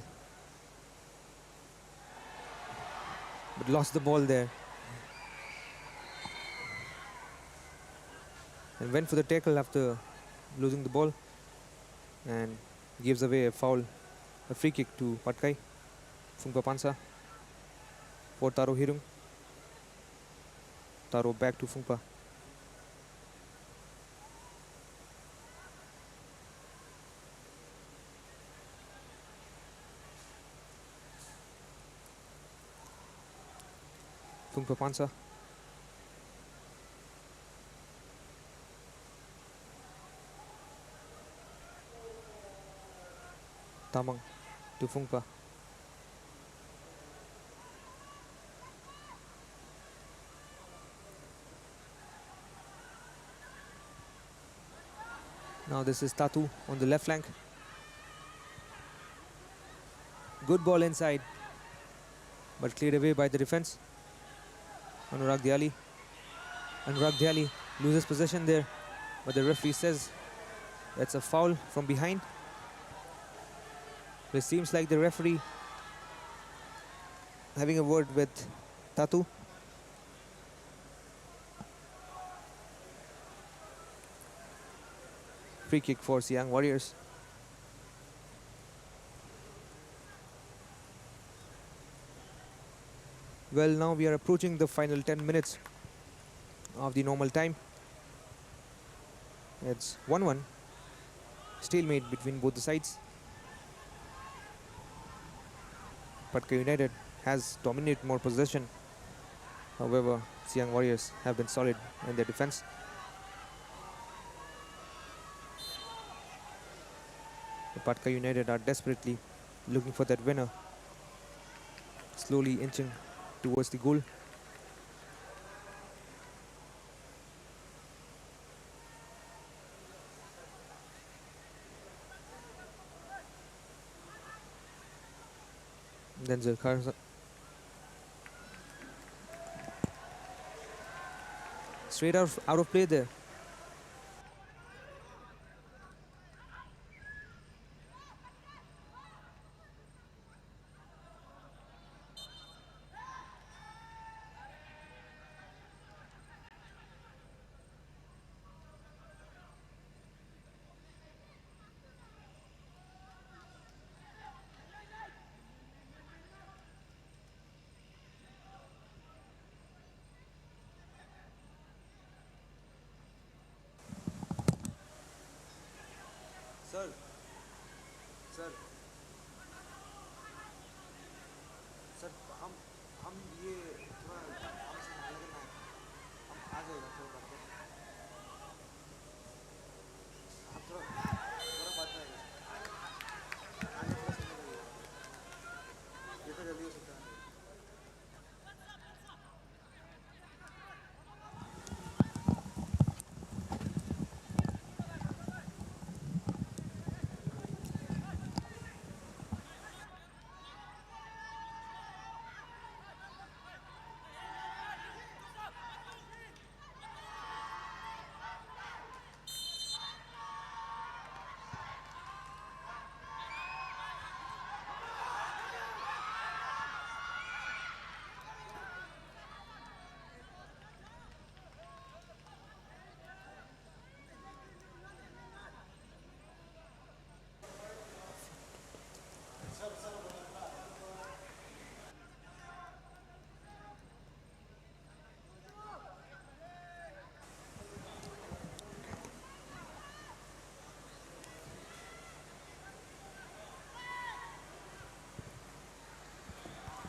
but lost the ball there and went for the tackle after losing the ball and gives away a foul, a free kick to PATKAI. Phungpa Pansa for Taro Hirung. Taro back to Phungpa. Phungpa Pansa. Tamang to Phungpa. Now this is Tatu on the left flank. Good ball inside, but cleared away by the defense. Anurag Diali. Anurag Diali loses possession there, but the referee says that's a foul from behind. It seems like the referee having a word with Tatu. Free kick for Siang Warriors. Well, now we are approaching the final 10 minutes of the normal time. It's 1-1. Stalemate between both the sides. PATKAI United has dominated more possession. However, Siang Warriors have been solid in their defense. The PATKAI United are desperately looking for that winner. Slowly inching towards the goal. Denzel Carson. Straight out of play there. Sir, sir, sir, हम ये थोड़ा हमसे लगना है, हम आ जाएगा थोड़ा बात करें, हम थोड़ा थोड़ा बात करेंगे, आने थोड़ा समय लगेगा, ये तो जल्दी हो सकता है।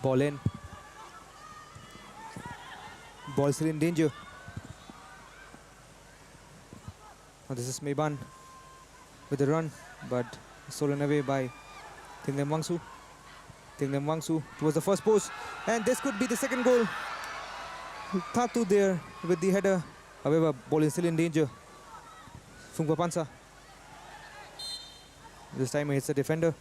Ball in. Ball still in danger. Now this is Meiban with a run, but stolen away by Tinglem Wangsu. Tinglem Wangsu towards the first post, and this could be the second goal. Tatu there with the header. However, ball is still in danger. Fungpa Pansa. This time he hits the defender.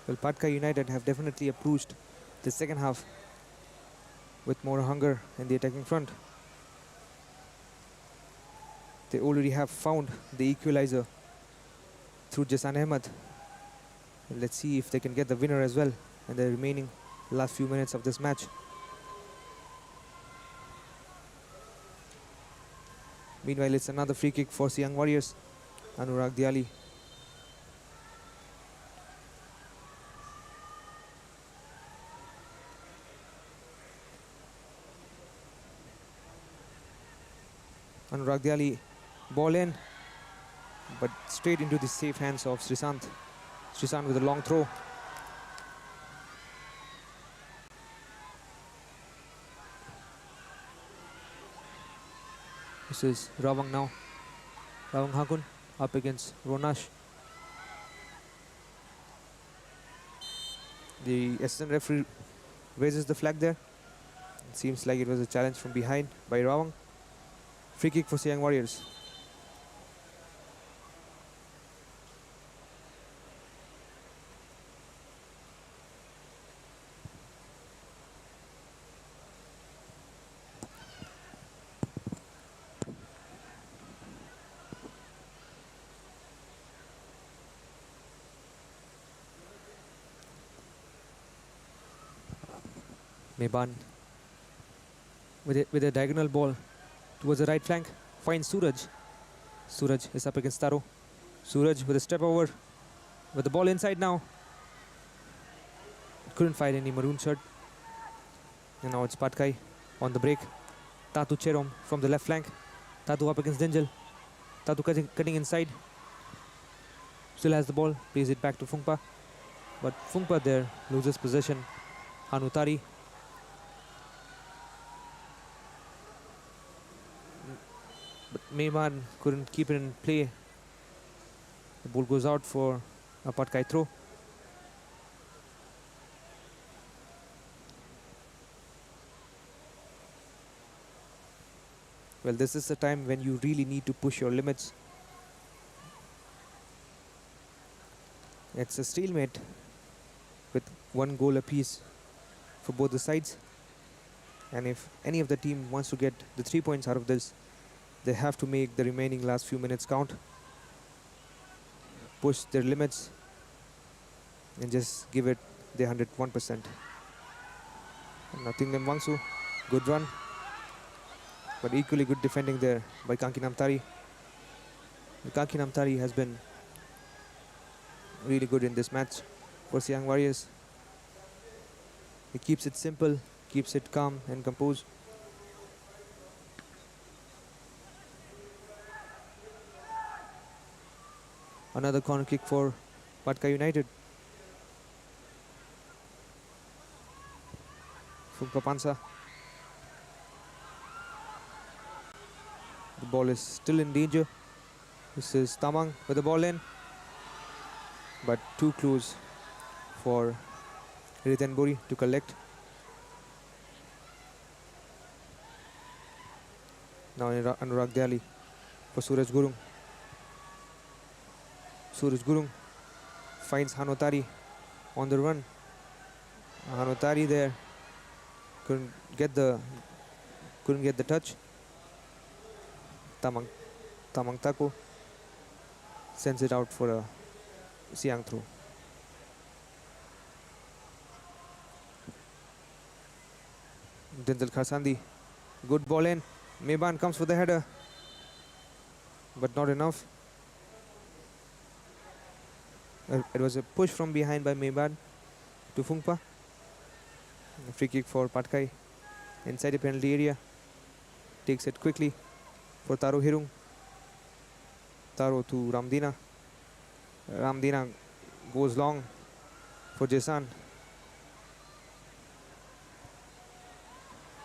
Well, PATKAI United have definitely approached the second half with more hunger in the attacking front. They already have found the equalizer through Jasan Ahmed. Let's see if they can get the winner as well in the remaining last few minutes of this match. Meanwhile, it's another free kick for Siang Warriors. Anurag Diali. Anurag Diali, ball in, but straight into the safe hands of Srisant. Srisant with a long throw. This is Rawang now. Rawang Hakun up against Ronash. The assistant referee raises the flag there. It seems like it was a challenge from behind by Rawang. Free kick for Siang Warriors. Meban with a diagonal ball towards the right flank, finds Suraj. Suraj is up against Taro. Suraj with a step over, with the ball inside now. Couldn't find any maroon shirt. And now it's PATKAI on the break. Tatu Cherom from the left flank. Tatu up against Denjel. Tatu cutting inside. Still has the ball, plays it back to Phungpa. But Phungpa there loses possession. Hanutari. But Mehman couldn't keep it in play. The ball goes out for a PATKAI throw. Well, this is the time when you really need to push your limits. It's a stalemate with 1 goal apiece for both the sides. And if any of the team wants to get the 3 points out of this, they have to make the remaining last few minutes count, push their limits, and just give it the 101%. Nothing than Wangsu, good run, but equally good defending there by Kanki Namtari. Kanki Namtari has been really good in this match for Siang Warriors. He keeps it simple, keeps it calm and composed. Another corner kick for PATKAI United. Phungpa Pansa. The ball is still in danger. This is Tamang with the ball in, but too close for Ritenburi to collect. Now Anurag Dyali for Suraj Gurung. Suraj Gurung finds Hanotari on the run. Hanotari there couldn't get the touch. Tamang Tako sends it out for a Siang throw. Denzel Kharsandi, good ball in. Meban comes for the header, but not enough. It was a push from behind by Meban to Phungpa. A free kick for PATKAI inside the penalty area. Takes it quickly for Taro Hirung. Taro to Ramdina. Ramdina goes long for Jason.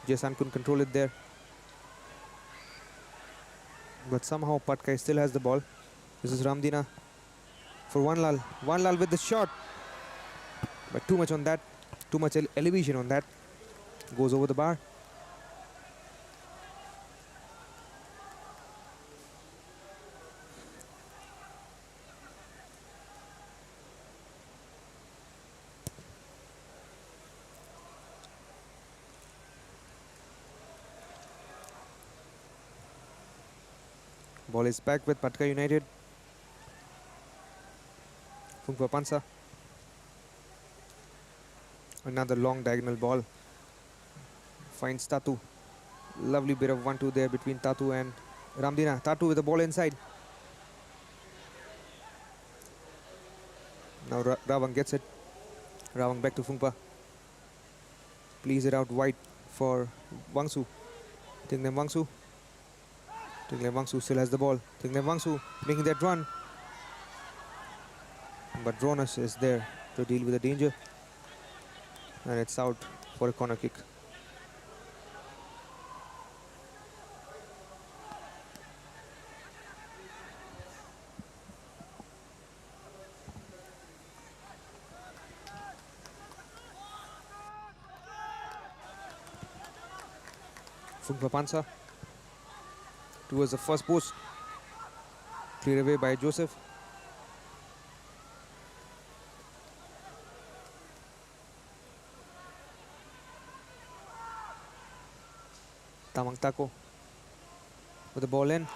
Jason couldn't control it there. But somehow PATKAI still has the ball. This is Ramdina for Wanlal. Wanlal with the shot. But too much on that. Too much elevation on that. Goes over the bar. Ball is back with PATKAI United. Phungpa Pansa. Another long diagonal ball. Finds Tatu. Lovely bit of 1-2 there between Tatu and Ramdina. Tatu with the ball inside. Now Rawang gets it. Rawang back to Phungpa. Please it out wide for Wangsu. Tingnam Wangsu. Tingnam Wangsu still has the ball. Tingnam Wangsu making that run. But Ronas is there to deal with the danger. And it's out for a corner kick. Phungpa Pansa towards the first post. Cleared away by Joseph. Tamang Tako with the ball in.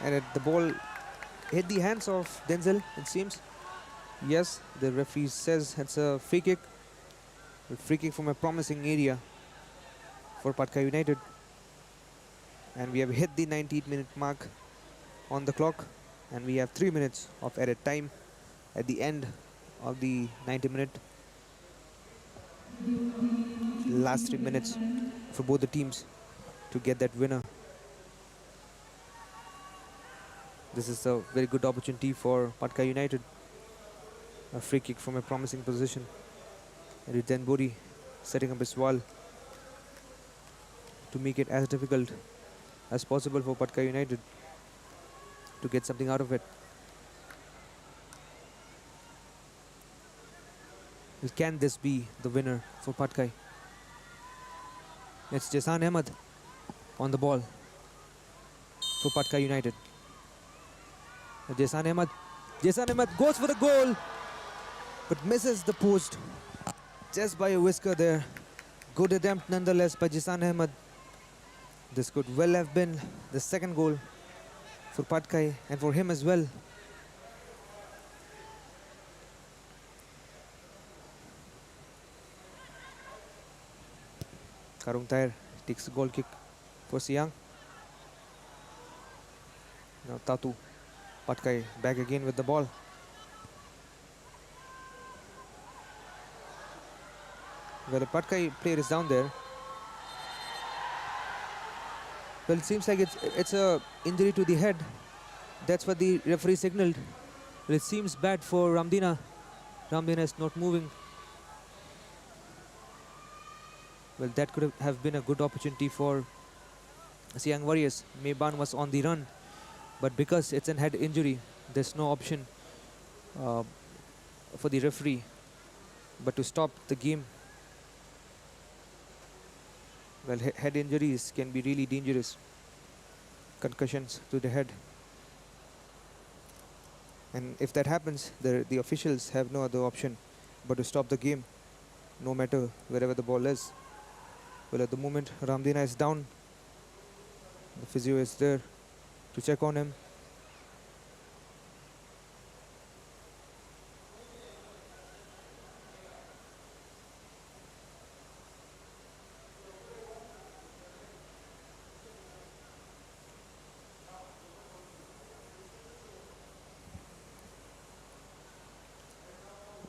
And the ball hit the hands of Denzel, it seems. Yes, the referee says it's a free kick. A free kick from a promising area for PATKAI United. And we have hit the 90-minute mark on the clock. And we have 3 minutes of added time at the end of the 90-minute. Last 3 minutes for both the teams to get that winner. This is a very good opportunity for PATKAI United. A free kick from a promising position. Riten Bori setting up his wall to make it as difficult as possible for PATKAI United to get something out of it. Can this be the winner for PATKAI? It's Jasan Ahmed on the ball for PATKAI United. Jasan Ahmed goes for the goal, but misses the post just by a whisker there. Good attempt nonetheless by Jasan Ahmed. This could well have been the second goal for PATKAI and for him as well. Karung Tair takes the goal kick for Siang. Now Tatu, PATKAI back again with the ball. Well, the PATKAI player is down there. Well, it seems like it's a injury to the head. That's what the referee signaled. Well, it seems bad for Ramdina. Ramdina is not moving. Well, that could have been a good opportunity for Siang Warriors. Meiban was on the run, but because it's a head injury, there's no option for the referee but to stop the game. Well, head injuries can be really dangerous. Concussions to the head. And if that happens, the officials have no other option but to stop the game, no matter wherever the ball is. Well, at the moment, Ramdina is down. The physio is there to check on him.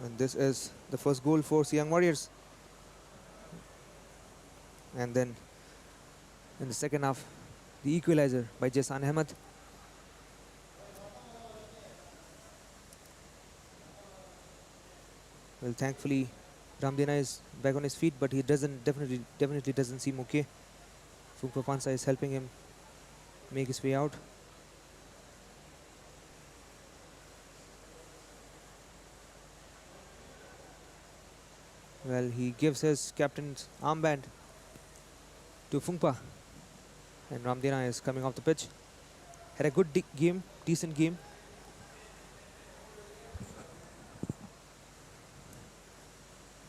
And this is the first goal for Siang Warriors. And then in the second half, the equalizer by Jasan Ahmed. Well, thankfully, Ramdina is back on his feet, but he definitely doesn't seem okay. Phungpa Pansa is helping him make his way out. Well, he gives his captain's armband to Phungpa, and Ramdina is coming off the pitch. Had a good game, decent game.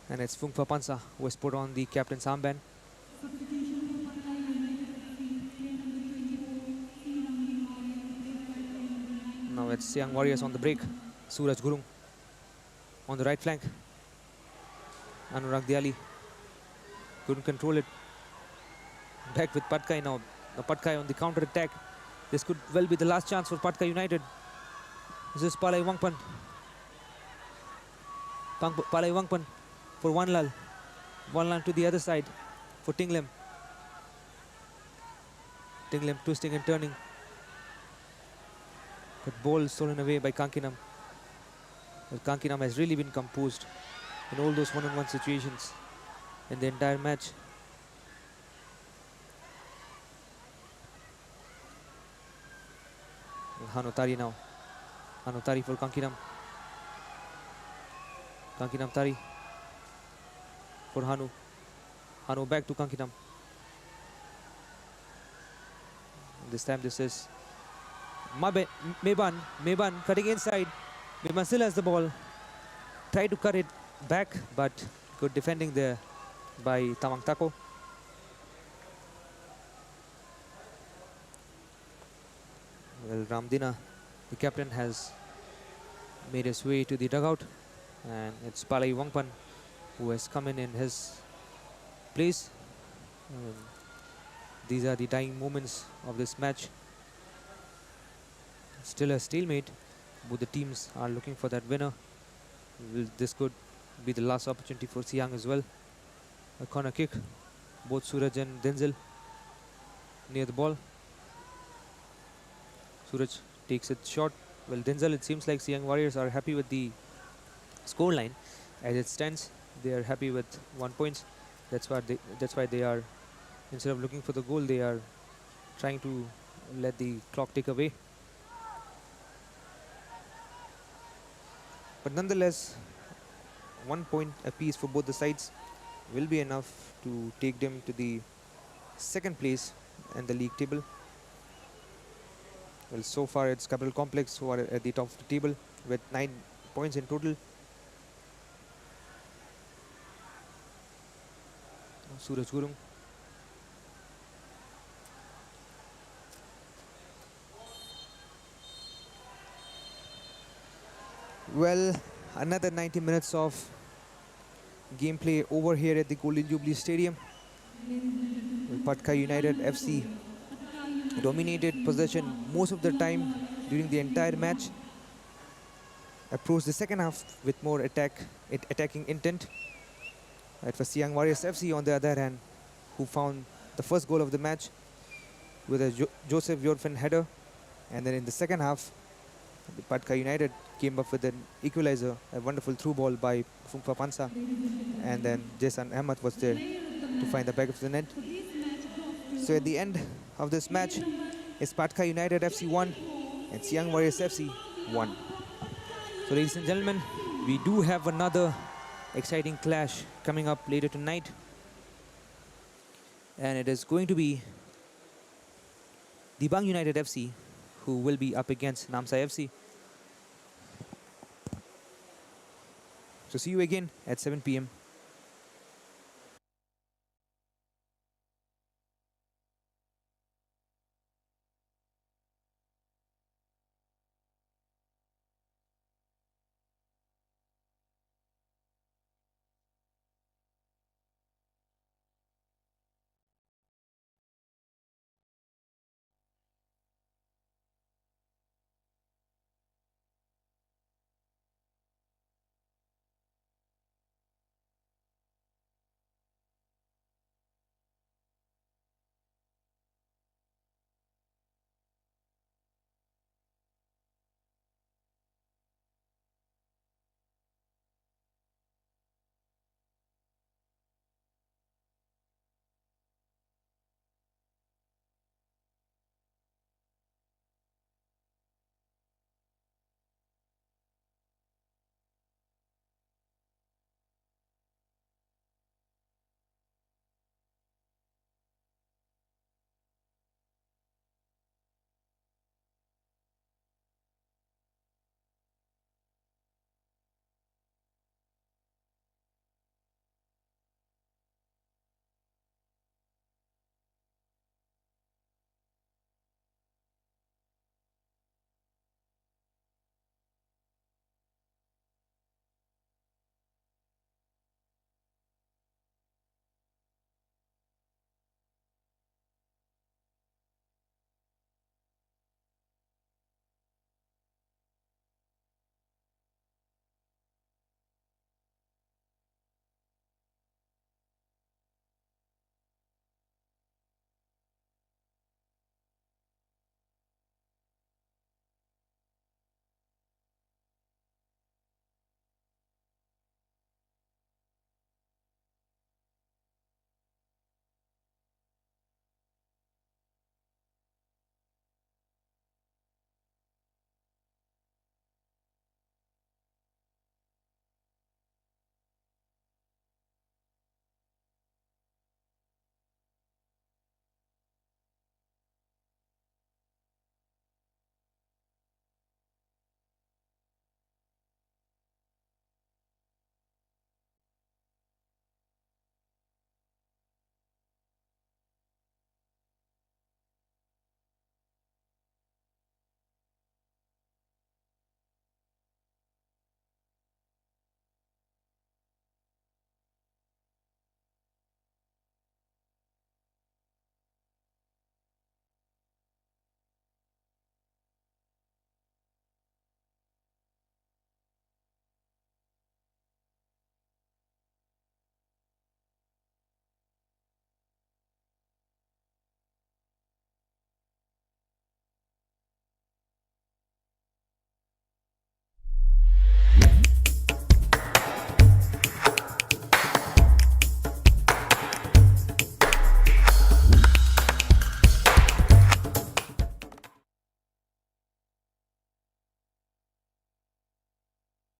And it's Phungpa Pansa who has put on the captain's armband. Now it's Siang Warriors on the break. Suraj Gurung on the right flank. Anurag Diali couldn't control it. Back with PATKAI now. The PATKAI on the counter attack. This could well be the last chance for PATKAI United. This is Palai Wangpan. Palai Wangpan for Wanlal. Wanlal to the other side for Tinglim. Tinglim twisting and turning. But ball stolen away by Kankinam. Well, Kankinam has really been composed in all those one-on-one situations in the entire match. Hanutari now. Hanutari for Kankinam. Kankinam Tari for Hanu. Hanu back to Kankinam. This time this is Meban. Meban cutting inside. Meban still has the ball. Try to cut it back, but good defending there by Tamang Tako. Well, Ramdina, the captain, has made his way to the dugout, and it's Palai Wangpan who has come in his place. These are the dying moments of this match. Still a stalemate. Both the teams are looking for that winner. This could be the last opportunity for Siang as well. A corner kick. Both Suraj and Denzel near the ball. Suraj takes it short. Well, Denzel, it seems like Siang Warriors are happy with the scoreline as it stands. They are happy with 1 point. That's why they are, instead of looking for the goal, they are trying to let the clock tick away. But nonetheless, 1 point apiece for both the sides will be enough to take them to the second place in the league table. Well, so far it's Capital Complex who are at the top of the table with 9 points in total. Suraj Gurung. Well, another 90 minutes of gameplay over here at the Golden Jubilee Stadium. Well, PATKAI United FC dominated possession most of the time during the entire match. Approached the second half with more attacking intent. It was Siang Warriors FC on the other hand who found the first goal of the match with a Joseph Yorfen header. And then in the second half, the PATKAI United came up with an equalizer, a wonderful through ball by Fungfa Pansa. And then Jason Ahmad was there to find the back of the net. So at the end of this match, it's PATKAI United FC 1 and Siang Warriors FC 1. So ladies and gentlemen, we do have another exciting clash coming up later tonight. And it is going to be Dibang United FC who will be up against Namsai FC. So see you again at 7 p.m.